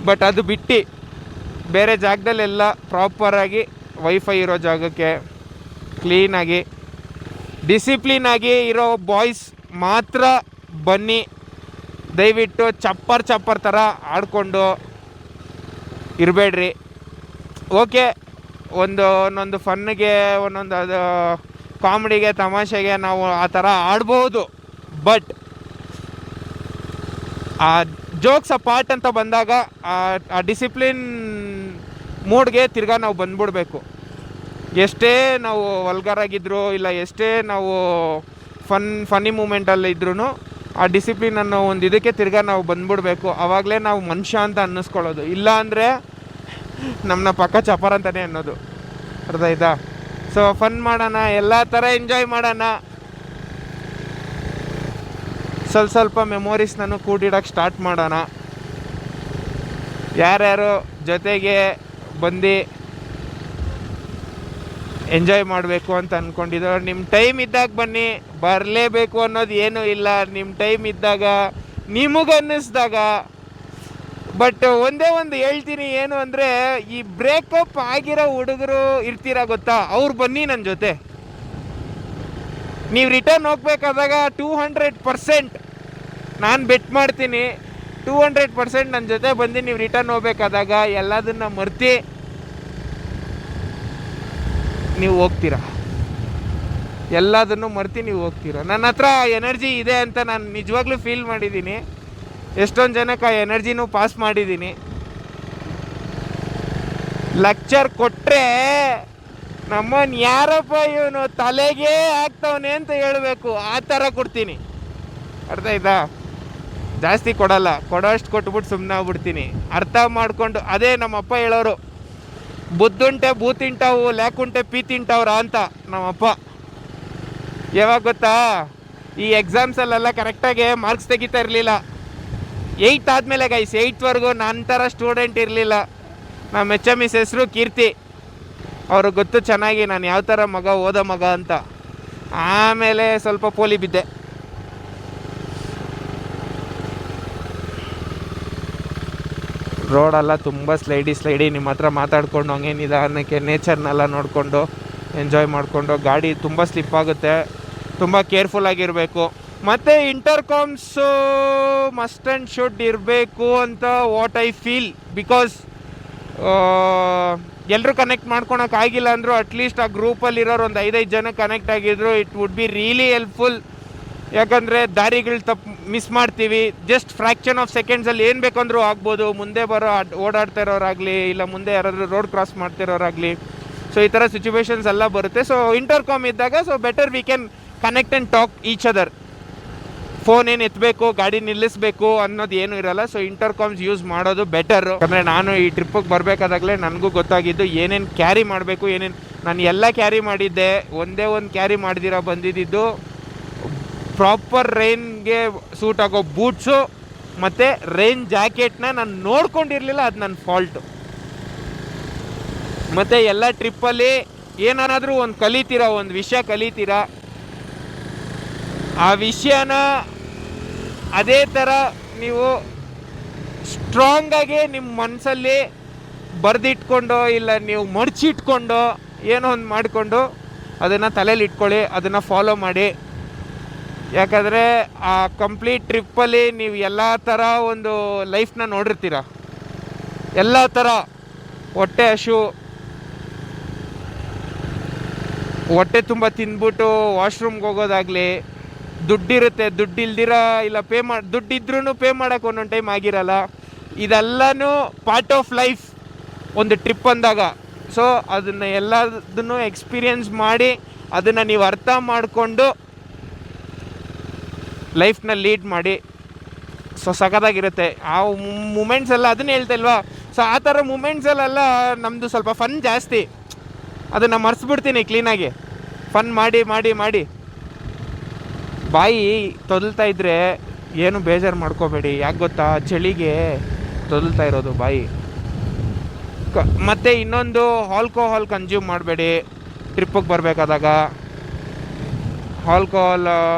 ಬಟ್ ಅದು ಬಿಟ್ಟು ಬೇರೆ ಜಾಗದಲ್ಲೆಲ್ಲ ಪ್ರಾಪರಾಗಿ ವೈಫೈ ಇರೋ ಜಾಗಕ್ಕೆ ಕ್ಲೀನಾಗಿ ಡಿಸಿಪ್ಲಿನಾಗಿ ಇರೋ ಬಾಯ್ಸ್ ಮಾತ್ರ ಬನ್ನಿ. ದಯವಿಟ್ಟು ಚಪ್ಪರ್ ಥರ ಆಡಿಕೊಂಡು ಇರಬೇಡ್ರಿ. ಓಕೆ, ಒಂದೊಂದು ಫನ್ನಿಗೆ, ಒಂದೊಂದು ಅದು ಕಾಮಿಡಿಗೆ, ತಮಾಷೆಗೆ ನಾವು ಆ ಥರ ಆಡ್ಬೋದು. ಬಟ್ ಆ ಜೋಕ್ಸ್ ಅ ಪಾರ್ಟ್ ಅಂತ ಬಂದಾಗ ಆ ಡಿಸಿಪ್ಲಿನ್ ಮೂಡ್ಗೆ ತಿರ್ಗಾ ನಾವು ಬಂದ್ಬಿಡ್ಬೇಕು. ನಾವು ವಲ್ಗರ್ ಆಗಿದ್ರು, ಇಲ್ಲ ಎಷ್ಟೇ ನಾವು ಫನ್ನಿ ಮೂಮೆಂಟಲ್ಲಿ ಇದ್ರೂ ಆ ಡಿಸಿಪ್ಲಿನ್ ಅನ್ನೋ ಒಂದು ಇದಕ್ಕೆ ತಿರ್ಗಾ ನಾವು ಬಂದ್ಬಿಡ್ಬೇಕು. ಆವಾಗಲೇ ನಾವು ಮನುಷ್ಯ ಅಂತ ಅನ್ನಿಸ್ಕೊಳ್ಳೋದು. ಇಲ್ಲ ಅಂದರೆ ನಮ್ಮನ್ನ ಪಕ್ಕ ಚಪರ್ ಅಂತಲೇ ಅನ್ನೋದು. ಅರ್ಥ ಆಯ್ತಾ? ಸೊ ಫನ್ ಮಾಡೋಣ, ಎಲ್ಲ ಥರ ಎಂಜಾಯ್ ಮಾಡೋಣ. ಸ್ವಲ್ಪ ಮೆಮೊರೀಸ್ನೂ ಕೂಡಿಡೋಕ್ಕೆ ಸ್ಟಾರ್ಟ್ ಮಾಡೋಣ. ಯಾರ್ಯಾರು ಜೊತೆಗೆ ಬಂದು ಎಂಜಾಯ್ ಮಾಡಬೇಕು ಅಂತ ಅಂದ್ಕೊಂಡಿದ್ದು, ನಿಮ್ಮ ಟೈಮ್ ಇದ್ದಾಗ ಬನ್ನಿ, ಬರಲೇಬೇಕು ಅನ್ನೋದು ಏನೂ ಇಲ್ಲ. ನಿಮ್ಮ ಟೈಮ್ ಇದ್ದಾಗ, ನಿಮಗನ್ನಿಸ್ದಾಗ. ಬಟ್ ಒಂದೇ ಒಂದು ಹೇಳ್ತೀನಿ, ಏನು ಅಂದರೆ, ಈ ಬ್ರೇಕಪ್ ಆಗಿರೋ ಹುಡುಗರು ಇರ್ತೀರ ಗೊತ್ತಾ, ಅವ್ರು ಬನ್ನಿ ನನ್ನ ಜೊತೆ. ನೀವು ರಿಟರ್ನ್ ಹೋಗ್ಬೇಕಾದಾಗ 200% ನಾನು ಬೆಟ್ ಮಾಡ್ತೀನಿ, 200% ನನ್ನ ಜೊತೆ ಬಂದು ನೀವು ರಿಟರ್ನ್ ಹೋಗ್ಬೇಕಾದಾಗ ಎಲ್ಲದನ್ನ ಮರ್ತಿ ನೀವು ಹೋಗ್ತೀರಾ. ಎಲ್ಲದನ್ನು ಮರ್ತಿ ನೀವು ಹೋಗ್ತೀರಾ. ನನ್ನ ಹತ್ರ ಎನರ್ಜಿ ಇದೆ ಅಂತ ನಾನು ನಿಜವಾಗ್ಲೂ ಫೀಲ್ ಮಾಡಿದ್ದೀನಿ. ಎಷ್ಟೊಂದು ಜನಕ್ಕೆ ಆ ಎನರ್ಜಿನೂ ಪಾಸ್ ಮಾಡಿದ್ದೀನಿ. ಲೆಕ್ಚರ್ ಕೊಟ್ಟರೆ ನಮ್ಮನ್ನು ಯಾರಪ್ಪ ಇವನು ತಲೆಗೆ ಆಗ್ತವನೆ ಅಂತ ಹೇಳಬೇಕು, ಆ ಥರ ಕೊಡ್ತೀನಿ. ಅರ್ಥ ಆಯ್ತಾ? ಜಾಸ್ತಿ ಕೊಡಲ್ಲ, ಕೊಡೋಷ್ಟು ಕೊಟ್ಬಿಟ್ಟು ಸುಮ್ಮನೆ ಆಗ್ಬಿಡ್ತೀನಿ. ಅರ್ಥ ಮಾಡಿಕೊಂಡು, ಅದೇ ನಮ್ಮಪ್ಪ ಹೇಳೋರು, ಬುದ್ಧುಂಟೆ ಬೂ ತಿಂಟಾವು, ಲ್ಯಾಕುಂಟೆ ಪೀ ತಿಂಟಾವ್ರ ಅಂತ ನಮ್ಮಪ್ಪ. ಯಾವಾಗ ಗೊತ್ತಾ, ಈ ಎಕ್ಸಾಮ್ಸಲ್ಲೆಲ್ಲ ಕರೆಕ್ಟಾಗಿ ಮಾರ್ಕ್ಸ್ ತೆಗಿತಾ ಇರಲಿಲ್ಲ. 8th ಆದಮೇಲೆ ಗೈಸ್, 8th ನನ್ನ ಥರ ಸ್ಟೂಡೆಂಟ್ ಇರಲಿಲ್ಲ. ನಮ್ಮ HMS ಹೆಸರು ಕೀರ್ತಿ. ಅವ್ರಿಗೆ ಗೊತ್ತು ಚೆನ್ನಾಗಿ ನಾನು ಯಾವ ಥರ ಮಗ, ಓದೋ ಮಗ ಅಂತ. ಆಮೇಲೆ ಸ್ವಲ್ಪ ಪೋಲಿ ಬಿದ್ದೆ. ರೋಡೆಲ್ಲ ತುಂಬ ಸ್ಲೈಡಿ. ನಿಮ್ಮ ಹತ್ರ ಮಾತಾಡ್ಕೊಂಡು ಹಂಗೆ ನಿಧಾನಕ್ಕೆ ನೇಚರ್ನೆಲ್ಲ ನೋಡಿಕೊಂಡು ಎಂಜಾಯ್ ಮಾಡಿಕೊಂಡು. ಗಾಡಿ ತುಂಬ ಸ್ಲಿಪ್ ಆಗುತ್ತೆ, ತುಂಬ ಕೇರ್ಫುಲ್ಲಾಗಿರಬೇಕು. ಮತ್ತು ಇಂಟರ್ಕಾಮ್ಸು ಮಸ್ಟ್ ಆ್ಯಂಡ್ ಶುಡ್ ಇರಬೇಕು ಅಂತ ವಾಟ್ ಐ ಫೀಲ್. ಬಿಕಾಸ್ ಎಲ್ಲರೂ ಕನೆಕ್ಟ್ ಮಾಡ್ಕೊಳಕ್ಕಾಗಿಲ್ಲ ಅಂದರೂ ಅಟ್ಲೀಸ್ಟ್ ಆ ಗ್ರೂಪಲ್ಲಿರೋರು ಒಂದು 5 ಜನ ಕನೆಕ್ಟ್ ಆಗಿದ್ರು, it would be really helpful. ಯಾಕಂದರೆ ದಾರಿಗಳು ತಪ್ಪು ಮಿಸ್ ಮಾಡ್ತೀವಿ. ಜಸ್ಟ್ ಫ್ರ್ಯಾಕ್ಷನ್ ಆಫ್ ಸೆಕೆಂಡ್ಸಲ್ಲಿ ಏನು ಬೇಕಂದ್ರೂ ಆಗ್ಬೋದು. ಮುಂದೆ ಬರೋ ಓಡಾಡ್ತಾ ಇರೋರಾಗಲಿ, ಇಲ್ಲ ಮುಂದೆ ಯಾರಾದರೂ ರೋಡ್ ಕ್ರಾಸ್ ಮಾಡ್ತಿರೋರಾಗಲಿ, ಸೊ ಈ ಥರ ಸಿಚುವೇಶನ್ಸ್ ಎಲ್ಲ ಬರುತ್ತೆ. ಸೊ ಇಂಟರ್ಕಾಮ್ ಇದ್ದಾಗ so better we can connect and talk each other. Phone ಏನು ಎತ್ತಬೇಕು, ಗಾಡಿ ನಿಲ್ಲಿಸಬೇಕು ಅನ್ನೋದು ಏನೂ ಇರಲ್ಲ. ಸೊ ಇಂಟರ್ಕಾಮ್ಸ್ ಯೂಸ್ ಮಾಡೋದು ಬೆಟರು. ಯಾಕಂದರೆ ನಾನು ಈ ಟ್ರಿಪ್ಪಿಗೆ ಬರಬೇಕಾದಾಗಲೇ ನನಗೂ ಗೊತ್ತಾಗಿದ್ದು ಏನೇನು ಕ್ಯಾರಿ ಮಾಡಬೇಕು, ನಾನು ಎಲ್ಲ ಕ್ಯಾರಿ ಮಾಡಿದ್ದೆ. ಒಂದೇ ಒಂದು ಕ್ಯಾರಿ ಮಾಡ್ದಿರ ಬಂದಿದ್ದು ಪ್ರಾಪರ್ ರೈನ್ಗೆ ಸೂಟ್ ಆಗೋ ಬೂಟ್ಸು ಮತ್ತು ರೈನ್ ಜಾಕೆಟ್ನ ನಾನು ನೋಡ್ಕೊಂಡಿರಲಿಲ್ಲ, ಅದು ನನ್ನ ಫಾಲ್ಟು. ಮತ್ತು ಎಲ್ಲ ಟ್ರಿಪ್ಪಲ್ಲಿ ಏನಾದರೂ ಒಂದು ಕಲಿತೀರಾ, ಒಂದು ವಿಷಯ ಕಲಿತೀರಾ, ಆ ವಿಷಯನ ಅದೇ ಥರ ನೀವು ಸ್ಟ್ರಾಂಗಾಗಿ ನಿಮ್ಮ ಮನಸ್ಸಲ್ಲಿ ಬರೆದಿಟ್ಕೊಂಡು, ಇಲ್ಲ ನೀವು ಮಡಚಿಟ್ಕೊಂಡು, ಏನೋ ಒಂದು ಮಾಡಿಕೊಂಡು ಅದನ್ನು ತಲೆಯಲ್ಲಿ ಇಟ್ಕೊಳ್ಳಿ, ಅದನ್ನು ಫಾಲೋ ಮಾಡಿ. ಯಾಕಂದರೆ ಆ ಕಂಪ್ಲೀಟ್ ಟ್ರಿಪ್ಪಲ್ಲಿ ನೀವು ಎಲ್ಲ ಥರ ಒಂದು ಲೈಫ್ನ ನೋಡಿರ್ತೀರ. ಎಲ್ಲ ಥರ ಹೊಟ್ಟೆ ಹಶು, ಹೊಟ್ಟೆ ತುಂಬ ತಿಂದ್ಬಿಟ್ಟು ವಾಶ್ರೂಮ್ಗೆ ಹೋಗೋದಾಗಲಿ, ದುಡ್ಡಿರುತ್ತೆ, ದುಡ್ಡಿಲ್ದಿರ ಇಲ್ಲ ದುಡ್ಡಿದ್ರೂ ಪೇ ಮಾಡೋಕ್ಕೆ ಒಂದೊಂದು ಟೈಮ್ ಆಗಿರಲ್ಲ. ಇದೆಲ್ಲನೂ ಪಾರ್ಟ್ ಆಫ್ ಲೈಫ್ ಒಂದು ಟ್ರಿಪ್ ಅಂದಾಗ. ಸೊ ಅದನ್ನು ಎಲ್ಲದನ್ನು ಎಕ್ಸ್ಪೀರಿಯನ್ಸ್ ಮಾಡಿ, ಅದನ್ನು ನೀವು ಅರ್ಥ ಮಾಡಿಕೊಂಡು ಲೈಫ್ನ ಲೀಡ್ ಮಾಡಿ. ಸೊ ಸಖತ್ತಾಗಿರುತ್ತೆ ಆ ಮೂಮೆಂಟ್ಸ್ ಎಲ್ಲ. ಅದನ್ನ ಹೇಳ್ತಾ ಇಲ್ವಾ, ಸೊ ಆ ಥರ ಮೂಮೆಂಟ್ಸಲ್ಲೆಲ್ಲ ನಮ್ಮದು ಸ್ವಲ್ಪ ಫನ್ ಜಾಸ್ತಿ. ಅದನ್ನು ಮರೆಸ್ಬಿಡ್ತೀನಿ ಕ್ಲೀನಾಗಿ. ಫನ್ ಮಾಡಿ ಮಾಡಿ ಮಾಡಿ ಬಾಯಿ ತೊದಲ್ತಾ ಇದ್ದರೆ ಏನು ಬೇಜಾರು ಮಾಡ್ಕೋಬೇಡಿ. ಯಾಕೆ ಗೊತ್ತಾ, ಚಳಿಗೆ ತೊದಲ್ತಾ ಇರೋದು ಬಾಯಿ. ಮತ್ತು ಇನ್ನೊಂದು, ಆಲ್ಕೋಹಾಲ್ ಕನ್ಸ್ಯೂಮ್ ಮಾಡಬೇಡಿ ಟ್ರಿಪ್ಪಿಗೆ ಬರಬೇಕಾದಾಗ. ಆಲ್ಕೋಹಾಲ್,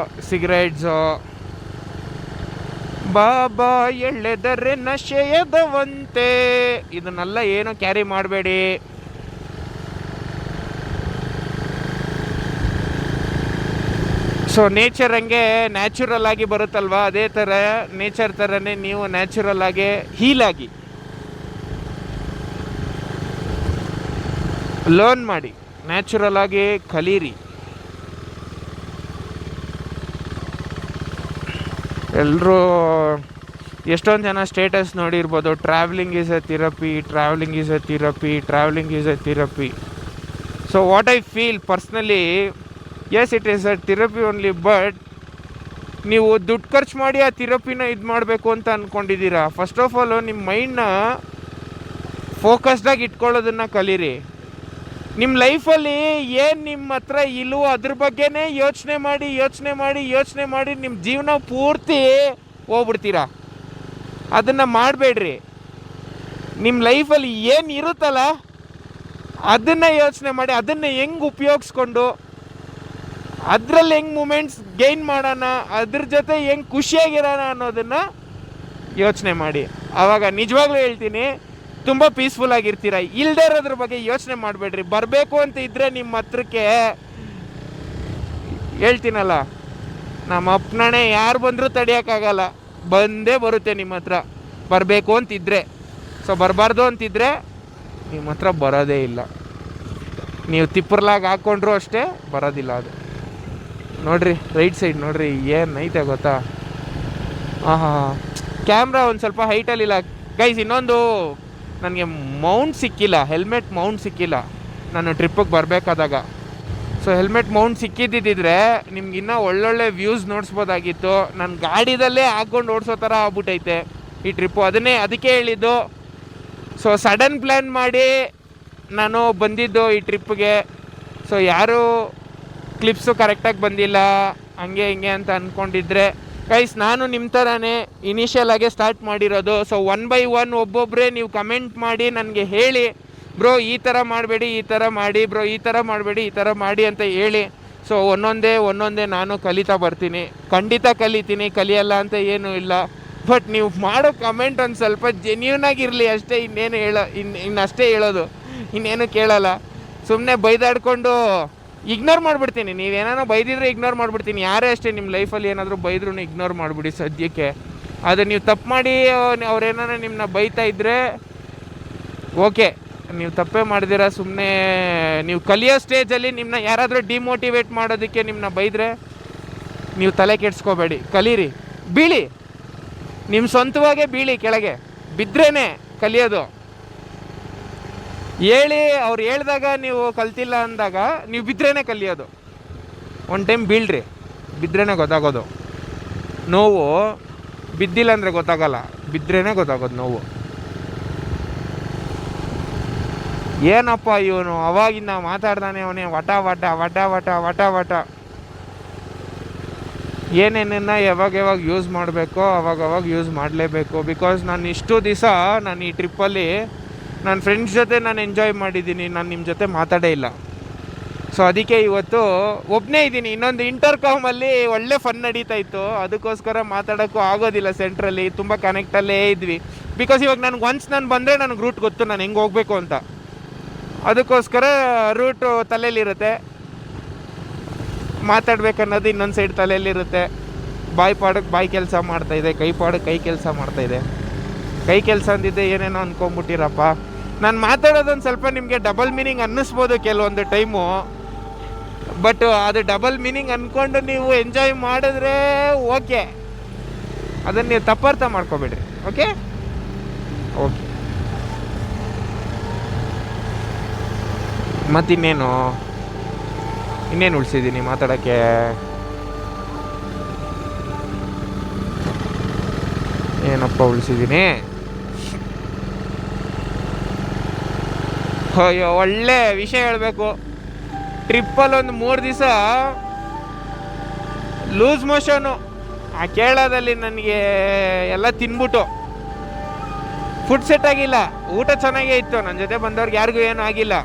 ಸಿಗರೇಟ್ಸು, ಬಾಬಾ ಎಳ್ಳೆದರೆ ನಶೆಯದವಂತೆ, ಇದನ್ನೆಲ್ಲ ಏನು ಕ್ಯಾರಿ ಮಾಡಬೇಡಿ. ಸೊ ನೇಚರ್ ಹಂಗೆ ನ್ಯಾಚುರಲ್ ಆಗಿ ಬರುತ್ತಲ್ವ, ಅದೇ ಥರ ನೇಚರ್ ಥರನೇ ನೀವು ನ್ಯಾಚುರಲ್ ಆಗಿ ಹೀಲ್ ಆಗಿ ಲರ್ನ್ ಮಾಡಿ, ನ್ಯಾಚುರಲ್ ಆಗಿ ಕಲೀರಿ. ಎಲ್ಲರೂ ಎಷ್ಟೊಂದು ಜನ ಸ್ಟೇಟಸ್ ನೋಡಿರ್ಬೋದು, travelling is a therapy, travelling is a therapy, travelling is a therapy. So what I feel personally, yes it is a therapy only, but ನೀವು ದುಡ್ಡು ಖರ್ಚು ಮಾಡಿ ಆ ಥೆರಪಿನ ಇದು ಮಾಡಬೇಕು ಅಂತ ಅಂದ್ಕೊಂಡಿದ್ದೀರಾ. ಫಸ್ಟ್ ಆಫ್ ಆಲು ನಿಮ್ಮ ಮೈಂಡ್ನ ಫೋಕಸ್ಡಾಗಿ ಇಟ್ಕೊಳ್ಳೋದನ್ನು ಕಲೀರಿ. ನಿಮ್ಮ ಲೈಫಲ್ಲಿ ಏನು ನಿಮ್ಮ ಹತ್ರ ಇಲ್ವೋ ಅದ್ರ ಬಗ್ಗೆನೇ ಯೋಚನೆ ಮಾಡಿ ನಿಮ್ಮ ಜೀವನ ಪೂರ್ತಿ ಹೋಗ್ಬಿಡ್ತೀರಾ. ಅದನ್ನು ಮಾಡಬೇಡ್ರಿ. ನಿಮ್ಮ ಲೈಫಲ್ಲಿ ಏನು ಇರುತ್ತಲ್ಲ ಅದನ್ನು ಯೋಚನೆ ಮಾಡಿ, ಅದನ್ನು ಹೆಂಗೆ ಉಪಯೋಗಿಸ್ಕೊಂಡು ಅದರಲ್ಲಿ ಹೆಂಗೆ ಮೂಮೆಂಟ್ಸ್ ಗೈನ್ ಮಾಡೋಣ, ಅದ್ರ ಜೊತೆ ಹೆಂಗೆ ಖುಷಿಯಾಗಿರೋಣ ಅನ್ನೋದನ್ನು ಯೋಚನೆ ಮಾಡಿ. ಆವಾಗ ನಿಜವಾಗ್ಲೂ ಹೇಳ್ತೀನಿ, ತುಂಬ ಪೀಸ್ಫುಲ್ ಆಗಿರ್ತೀರ. ಇಲ್ಲದೇ ಇರೋದ್ರ ಬಗ್ಗೆ ಯೋಚನೆ ಮಾಡಬೇಡ್ರಿ. ಬರಬೇಕು ಅಂತ ಇದ್ದರೆ ನಿಮ್ಮ ಹತ್ರಕ್ಕೆ ಹೇಳ್ತೀನಲ್ಲ, ನಮ್ಮ ಅಪ್ಪನೇ ಯಾರು ಬಂದರೂ ತಡೆಯೋಕ್ಕಾಗಲ್ಲ, ಬಂದೇ ಬರುತ್ತೆ ನಿಮ್ಮ ಹತ್ರ. ಬರಬೇಕು ಅಂತಿದ್ರೆ. ಸೊ ಬರಬಾರ್ದು ಅಂತಿದ್ರೆ ನಿಮ್ಮ ಹತ್ರ ಬರೋದೇ ಇಲ್ಲ. ನೀವು ತಿಪ್ಪರ್ಲಾಗ ಹಾಕ್ಕೊಂಡ್ರು ಅಷ್ಟೇ ಬರೋದಿಲ್ಲ ಅದು. ನೋಡಿರಿ ರೈಟ್ ಸೈಡ್ ನೋಡಿರಿ ಏನೈತೆ ಗೊತ್ತಾ. ಹಾಂ ಕ್ಯಾಮ್ರಾ ಒಂದು ಸ್ವಲ್ಪ ಹೈಟಲ್ಲಿಲ್ಲ ಗೈಸ್. ಇನ್ನೊಂದು, ನನಗೆ ಮೌಂಟ್ ಸಿಕ್ಕಿಲ್ಲ, ಹೆಲ್ಮೆಟ್ ಮೌಂಟ್ ಸಿಕ್ಕಿಲ್ಲ ನಾನು ಟ್ರಿಪ್ಪಿಗೆ ಬರಬೇಕಾದಾಗ. ಸೊ ಹೆಲ್ಮೆಟ್ ಮೌಂಟ್ ಸಿಕ್ಕಿದ್ದಿದ್ರೆ ನಿಮ್ಗೆ ಇನ್ನೂ ಒಳ್ಳೊಳ್ಳೆ ವ್ಯೂಸ್ ನೋಡಿಸ್ಬೋದಾಗಿತ್ತು. ನನ್ನ ಗಾಡಿದಲ್ಲೇ ಹಾಕ್ಕೊಂಡು ಓಡಿಸೋ ಥರ ಆಗ್ಬಿಟ್ಟೈತೆ ಈ ಟ್ರಿಪ್ಪು. ಅದಕ್ಕೆ ಹೇಳಿದ್ದು. ಸೊ ಸಡನ್ ಪ್ಲ್ಯಾನ್ ಮಾಡಿ ನಾನು ಬಂದಿದ್ದು ಈ ಟ್ರಿಪ್ಪಿಗೆ. ಸೊ ಯಾರೂ ಕ್ಲಿಪ್ಸು ಕರೆಕ್ಟಾಗಿ ಬಂದಿಲ್ಲ, ಹಂಗೆ ಹಿಂಗೆ ಅಂತ ಅಂದ್ಕೊಂಡಿದ್ರೆ ಗೈಸ್, ನಾನು ನಿಮ್ಮ ಥರನೇ ಇನಿಷಿಯಲ್ ಆಗೇ ಸ್ಟಾರ್ಟ್ ಮಾಡಿರೋದು. ಸೊ 1 by 1 ಒಬ್ಬೊಬ್ಬರೇ ನೀವು ಕಮೆಂಟ್ ಮಾಡಿ ನನಗೆ ಹೇಳಿ, ಬ್ರೋ ಈ ಥರ ಮಾಡಬೇಡಿ, ಈ ಥರ ಮಾಡಿ, ಬ್ರೋ ಈ ಥರ ಮಾಡಬೇಡಿ, ಈ ಥರ ಮಾಡಿ ಅಂತ ಹೇಳಿ. ಸೊ ಒಂದೊಂದೇ ನಾನು ಕಲಿತಾ ಬರ್ತೀನಿ. ಖಂಡಿತ ಕಲಿತೀನಿ, ಕಲಿಯಲ್ಲ ಅಂತ ಏನೂ ಇಲ್ಲ. ಬಟ್ ನೀವು ಮಾಡೋ ಕಮೆಂಟ್ ಒಂದು ಸ್ವಲ್ಪ ಜೆನ್ಯೂನ್ ಆಗಿರಲಿ ಅಷ್ಟೇ. ಇನ್ನಷ್ಟೇ ಹೇಳೋದು, ಇನ್ನೇನು ಕೇಳಲ್ಲ. ಸುಮ್ಮನೆ ಬೈದಾಡ್ಕೊಂಡು ಇಗ್ನೋರ್ ಮಾಡಿಬಿಡ್ತೀನಿ. ನೀವೇನೋ ಬೈದಿದ್ರೆ ಇಗ್ನೋರ್ ಮಾಡಿಬಿಡ್ತೀನಿ. ಯಾರೇ ಅಷ್ಟೇ ನಿಮ್ಮ ಲೈಫಲ್ಲಿ ಏನಾದರೂ ಬೈದ್ರೂ ಇಗ್ನೋರ್ ಮಾಡಿಬಿಡಿ ಸದ್ಯಕ್ಕೆ. ಅದು ನೀವು ತಪ್ಪು ಮಾಡಿ ಅವ್ರೇನಾರ ನಿಮ್ಮನ್ನ ಬೈತಾ ಇದ್ದರೆ ಓಕೆ, ನೀವು ತಪ್ಪೇ ಮಾಡಿದಿರ. ಸುಮ್ಮನೆ ನೀವು ಕಲಿಯೋ ಸ್ಟೇಜಲ್ಲಿ ನಿಮ್ಮನ್ನ ಯಾರಾದರೂ ಡಿಮೋಟಿವೇಟ್ ಮಾಡೋದಕ್ಕೆ ನಿಮ್ಮನ್ನ ಬೈದರೆ ನೀವು ತಲೆ ಕೆಡಿಸ್ಕೋಬೇಡಿ, ಕಲೀರಿ, ಬೀಳಿ, ನಿಮ್ಮ ಸ್ವಂತವಾಗೇ ಬೀಳಿ, ಕೆಳಗೆ ಬಿದ್ರೇ ಕಲಿಯೋದು. ಅವ್ರು ಹೇಳ್ದಾಗ ನೀವು ಕಲ್ತಿಲ್ಲ ಅಂದಾಗ ನೀವು ಬಿದ್ರೇ ಕಲಿಯೋದು. ಒಂದು ಟೈಮ್ ಬೀಳ್ರಿ, ಬಿದ್ರೇ ಗೊತ್ತಾಗೋದು ನೋವು. ಬಿದ್ದಿಲ್ಲ ಅಂದರೆ ಗೊತ್ತಾಗಲ್ಲ, ಬಿದ್ರೇ ಗೊತ್ತಾಗೋದು ನೋವು. ಏನಪ್ಪ ಇವನು ಅವಾಗಿಂದ ಮಾತಾಡ್ದಾನೆ, ಅವನೇ ವಟ ಏನೇನನ್ನು ಯಾವಾಗ ಯೂಸ್ ಮಾಡಬೇಕೋ ಅವಾಗ ಯೂಸ್ ಮಾಡಲೇಬೇಕು. ಬಿಕಾಸ್ ನಾನು ಇಷ್ಟು ದಿವಸ ನಾನು ಈ ಟ್ರಿಪ್ಪಲ್ಲಿ ನನ್ನ ಫ್ರೆಂಡ್ಸ್ ಜೊತೆ ನಾನು ಎಂಜಾಯ್ ಮಾಡಿದ್ದೀನಿ, ನಾನು ನಿಮ್ಮ ಜೊತೆ ಮಾತಾಡೇ ಇಲ್ಲ. ಸೊ ಅದಕ್ಕೆ ಇವತ್ತು ಒಬ್ಬನೇ ಇದ್ದೀನಿ. ಇನ್ನೊಂದು ಇಂಟರ್ಕಾಮಲ್ಲಿ ಒಳ್ಳೆ ಫನ್ ನಡೀತಾ ಇತ್ತು, ಅದಕ್ಕೋಸ್ಕರ ಮಾತಾಡೋಕ್ಕೂ ಆಗೋದಿಲ್ಲ. ಸೆಂಟ್ರಲ್ಲಿ ತುಂಬ ಕನೆಕ್ಟಲ್ಲೇ ಇದ್ವಿ. ಬಿಕಾಸ್ ಇವಾಗ ನನಗೆ ನಾನು ಬಂದರೆ ನನಗೆ ರೂಟ್ ಗೊತ್ತು, ನಾನು ಹೆಂಗೆ ಹೋಗಬೇಕು ಅಂತ. ಅದಕ್ಕೋಸ್ಕರ ರೂಟು ತಲೆಯಲ್ಲಿರುತ್ತೆ, ಮಾತಾಡ್ಬೇಕನ್ನೋದು ಇನ್ನೊಂದು ಸೈಡ್ ತಲೆಯಲ್ಲಿರುತ್ತೆ. ಬಾಯಿ ಪಾಡಕ್ಕೆ ಬಾಯಿ ಕೆಲಸ ಮಾಡ್ತಾಯಿದೆ, ಕೈ ಪಾಡಕ್ಕೆ ಕೈ ಕೆಲಸ ಮಾಡ್ತಾಯಿದೆ. ಕೈ ಕೆಲಸ ಅಂದಿದ್ದೆ ಏನೇನೋ ಅಂದ್ಕೊಂಬಿಟ್ಟಿರಪ್ಪ. ನಾನು ಮಾತಾಡೋದೊಂದು ಸ್ವಲ್ಪ ನಿಮಗೆ ಡಬಲ್ ಮೀನಿಂಗ್ ಅನ್ನಿಸ್ಬೋದು ಕೆಲವೊಂದು ಟೈಮು. ಬಟ್ ಅದು ಡಬಲ್ ಮೀನಿಂಗ್ ಅಂದ್ಕೊಂಡು ನೀವು ಎಂಜಾಯ್ ಮಾಡಿದ್ರೆ ಓಕೆ, ಅದನ್ನು ನೀವು ತಪ್ಪರ್ಥ ಮಾಡ್ಕೋಬೇಡ್ರಿ. ಓಕೆ ಮತ್ತಿನ್ನೇನು ಉಳಿಸಿದ್ದೀನಿ ಮಾತಾಡೋಕ್ಕೆ? ಏನಪ್ಪ ಉಳಿಸಿದ್ದೀನಿ? ಅಯ್ಯೋ, ಒಳ್ಳೆ ವಿಷಯ ಹೇಳಬೇಕು. ಟ್ರಿಪ್ಪಲ್ಲಿ ಒಂದು 3 ದಿವಸ ಲೂಸ್ ಮೋಷನು. ಆ ಕೇರಳದಲ್ಲಿ ನನಗೆ ಎಲ್ಲ ತಿನ್ಬಿಟ್ಟು ಫುಡ್ ಸೆಟ್ ಆಗಿಲ್ಲ. ಊಟ ಚೆನ್ನಾಗೇ ಇತ್ತು, ನನ್ನ ಜೊತೆ ಬಂದವ್ರಿಗೆ ಯಾರಿಗೂ ಏನೂ ಆಗಿಲ್ಲ.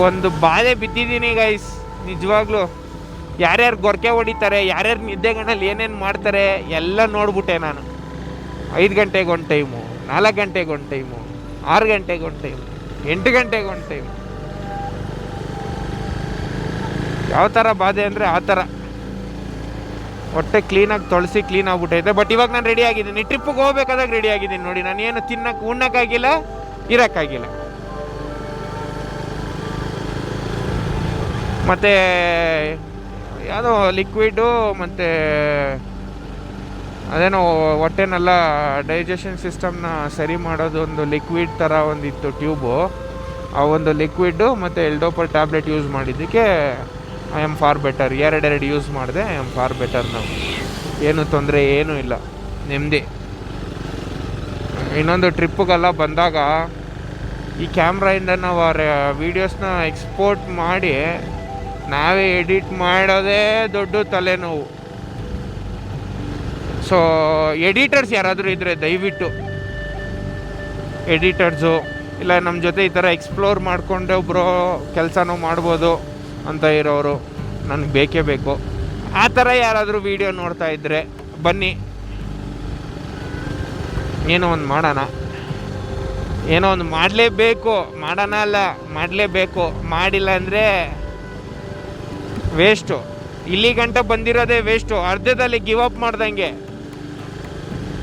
ಒಂದು ಬಾಧೆ ಬಿದ್ದಿದ್ದೀನಿ ಗೈಸ್, ನಿಜವಾಗ್ಲೂ. ಯಾರ್ಯಾರು ಗೊರಕೆ ಹೊಡಿತಾರೆ, ಯಾರ್ಯಾರು ನಿದ್ದೆಗಣ್ಣಲ್ಲಿ ಏನೇನು ಮಾಡ್ತಾರೆ ಎಲ್ಲ ನೋಡ್ಬಿಟ್ಟೆ ನಾನು. 5 ಗಂಟೆಗೆ ಒಂದು ಟೈಮು, 4 ಗಂಟೆಗೆ ಒಂದು ಟೈಮು, 6 ಗಂಟೆಗೆ ಒಂದು ಟೈಮು, 8 ಗಂಟೆಗೆ ಒಂದು ಟೈಮು. ಯಾವ ಥರ ಬಾಧೆ ಅಂದರೆ ಆ ಥರ. ಹೊಟ್ಟೆ ಕ್ಲೀನಾಗಿ ತೊಳಸಿ ಕ್ಲೀನ್ ಆಗ್ಬಿಟ್ಟೈತೆ. ಬಟ್ ಇವಾಗ ನಾನು ರೆಡಿ ಆಗಿದ್ದೀನಿ, ಟ್ರಿಪ್ಪಿಗೆ ಹೋಗ್ಬೇಕಾದಾಗ ರೆಡಿ ಆಗಿದ್ದೀನಿ ನೋಡಿ. ನಾನು ಏನು ಉಣ್ಣಕ್ಕಾಗಿಲ್ಲ, ಇರೋಕ್ಕಾಗಿಲ್ಲ. ಮತ್ತು ಯಾವುದೋ ಲಿಕ್ವಿಡು ಮತ್ತು ಅದೇನೋ ಹೊಟ್ಟೆನೆಲ್ಲ ಡೈಜೆಷನ್ ಸಿಸ್ಟಮ್ನ ಸರಿ ಮಾಡೋದು ಒಂದು ಲಿಕ್ವಿಡ್ ಥರ ಒಂದಿತ್ತು ಟ್ಯೂಬು. ಆ ಒಂದು ಲಿಕ್ವಿಡ್ಡು ಮತ್ತು ಎಲ್ಡೋಪರ್ ಟ್ಯಾಬ್ಲೆಟ್ ಯೂಸ್ ಮಾಡಿದ್ದಕ್ಕೆ ಐ ಆಮ್ ಫಾರ್ ಬೆಟರ್. ಎರಡೆರಡು ಯೂಸ್ ಮಾಡಿದೆ, ಐ ಆಮ್ ಫಾರ್ ಬೆಟರ್. ನಾವು ಏನು ತೊಂದರೆ ಏನೂ ಇಲ್ಲ, ನೆಮ್ಮದಿ. ಇನ್ನೊಂದು ಟ್ರಿಪ್ಪಿಗೆಲ್ಲ ಬಂದಾಗ ಈ ಕ್ಯಾಮ್ರಾಯಿಂದ ನಾವು ವೀಡಿಯೋಸ್ನ ಎಕ್ಸ್ಪೋರ್ಟ್ ಮಾಡಿ ನಾವೇ ಎಡಿಟ್ ಮಾಡೋದೇ ದೊಡ್ಡ ತಲೆನೋವು. ಸೊ ಎಡಿಟರ್ಸ್ ಯಾರಾದರೂ ಇದ್ದರೆ ದಯವಿಟ್ಟು, ಎಡಿಟರ್ಸು ಇಲ್ಲ ನಮ್ಮ ಜೊತೆ ಈ ಥರ ಎಕ್ಸ್ಪ್ಲೋರ್ ಮಾಡಿಕೊಂಡು ಒಬ್ಬರು ಕೆಲಸನೂ ಮಾಡ್ಬೋದು ಅಂತ ಇರೋರು ನನಗೆ ಬೇಕೇ ಬೇಕು. ಆ ಥರ ಯಾರಾದರೂ ವೀಡಿಯೋ ನೋಡ್ತಾ ಇದ್ದರೆ ಬನ್ನಿ, ಏನೋ ಒಂದು ಮಾಡೋಣ. ಏನೋ ಒಂದು ಮಾಡಲೇಬೇಕು, ಮಾಡೋಣ ಅಲ್ಲ ಮಾಡಲೇಬೇಕು. ಮಾಡಿಲ್ಲ ಅಂದರೆ ವೇಸ್ಟು. ಇಲ್ಲಿ ಗಂಟ ಬಂದಿರೋದೇ ವೇಸ್ಟು, ಅರ್ಧದಲ್ಲಿ ಗಿವ್ ಅಪ್ ಮಾಡ್ದಂಗೆ.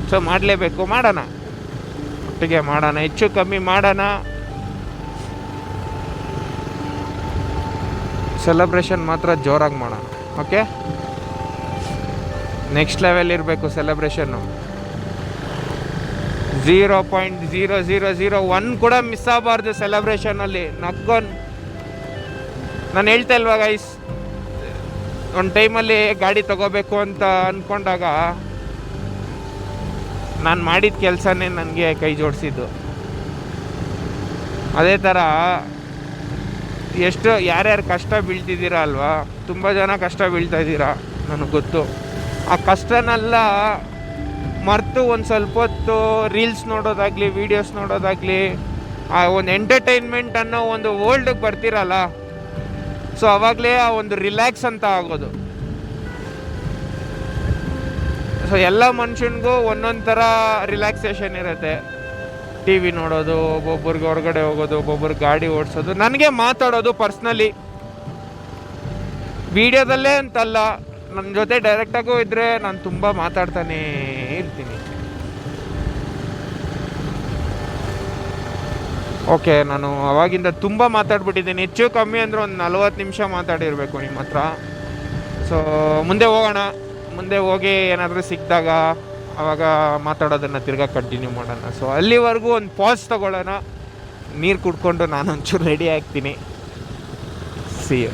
ಸೊ ಮಾಡಲೇಬೇಕು, ಮಾಡೋಣ, ಒಟ್ಟಿಗೆ ಮಾಡೋಣ, ಹೆಚ್ಚು ಕಮ್ಮಿ ಮಾಡೋಣ. ಸೆಲೆಬ್ರೇಷನ್ ಮಾತ್ರ ಜೋರಾಗಿ ಮಾಡೋಣ. ಓಕೆ, ನೆಕ್ಸ್ಟ್ ಲೆವೆಲ್ ಇರಬೇಕು ಸೆಲೆಬ್ರೇಷನ್ನು. 0.0001 ಕೂಡ ಮಿಸ್ ಆಗಬಾರ್ದು ಸೆಲೆಬ್ರೇಷನಲ್ಲಿ. ನಾನು ಹೇಳ್ತಾ ಇಲ್ವಾ ಗೈಸ್, ಒಂದು ಟೈಮಲ್ಲಿ ಗಾಡಿ ತಗೋಬೇಕು ಅಂತ ಅಂದ್ಕೊಂಡಾಗ ನಾನು ಮಾಡಿದ ಕೆಲಸನೇ ನನಗೆ ಕೈ ಜೋಡಿಸಿದ್ದು. ಅದೇ ಥರ ಎಷ್ಟು ಯಾರ್ಯಾರು ಕಷ್ಟ ಬೀಳ್ತಿದ್ದೀರಾ ಅಲ್ವಾ, ತುಂಬ ಜನ ಕಷ್ಟ ಬೀಳ್ತಾ ಇದ್ದೀರಾ ನನಗೆ ಗೊತ್ತು. ಆ ಕಷ್ಟನೆಲ್ಲ ಮರೆತು ಒಂದು ಸ್ವಲ್ಪ ಹೊತ್ತು ರೀಲ್ಸ್ ನೋಡೋದಾಗಲಿ, ವೀಡಿಯೋಸ್ ನೋಡೋದಾಗಲಿ, ಆ ಒಂದು ಎಂಟರ್ಟೈನ್ಮೆಂಟ್ ಅನ್ನೋ ಒಂದು ವರ್ಲ್ಡಿಗೆ ಬರ್ತಿರಲ್ಲ, ಸೊ ಆವಾಗಲೇ ಆ ಒಂದು ರಿಲ್ಯಾಕ್ಸ್ ಅಂತ ಆಗೋದು. ಸೊ ಎಲ್ಲ ಮನುಷ್ಯನಿಗೂ ಒಂದೊಂದು ಥರ ರಿಲ್ಯಾಕ್ಸೇಷನ್ ಇರುತ್ತೆ. ಟಿ ವಿ ನೋಡೋದು, ಒಬ್ಬೊಬ್ರಿಗೆ ಹೊರಗಡೆ ಹೋಗೋದು, ಒಬ್ಬೊಬ್ರಿಗೆ ಗಾಡಿ ಓಡಿಸೋದು. ನನಗೆ ಮಾತಾಡೋದು ಪರ್ಸ್ನಲಿ ವಿಡಿಯೋದಲ್ಲೇ ಅಂತಲ್ಲ, ನನ್ನ ಜೊತೆ ಡೈರೆಕ್ಟಾಗೂ ಇದ್ದರೆ ನಾನು ತುಂಬ ಮಾತಾಡ್ತಾನೇ ಇರ್ತೀನಿ. ಓಕೆ, ನಾನು ಅವಾಗಿಂದ ತುಂಬ ಮಾತಾಡ್ಬಿಟ್ಟಿದ್ದೀನಿ. ಹೆಚ್ಚು ಕಮ್ಮಿ ಅಂದರೆ ಒಂದು 40 ನಿಮಿಷ ಮಾತಾಡಿರಬೇಕು ನಿಮ್ಮ ಹತ್ರ. ಸೊ ಮುಂದೆ ಹೋಗೋಣ, ಮುಂದೆ ಹೋಗಿ ಏನಾದರೂ ಸಿಕ್ಕಿದಾಗ ಆವಾಗ ಮಾತಾಡೋದನ್ನು ತಿರ್ಗಾ ಕಂಟಿನ್ಯೂ ಮಾಡೋಣ. ಸೊ ಅಲ್ಲಿವರೆಗೂ ಒಂದು ಪಾಸ್ ತೊಗೊಳ್ಳೋಣ, ನೀರು ಕುಡ್ಕೊಂಡು ನಾನು ಒಂಚೂರು ರೆಡಿ ಆಗ್ತೀನಿ. See you.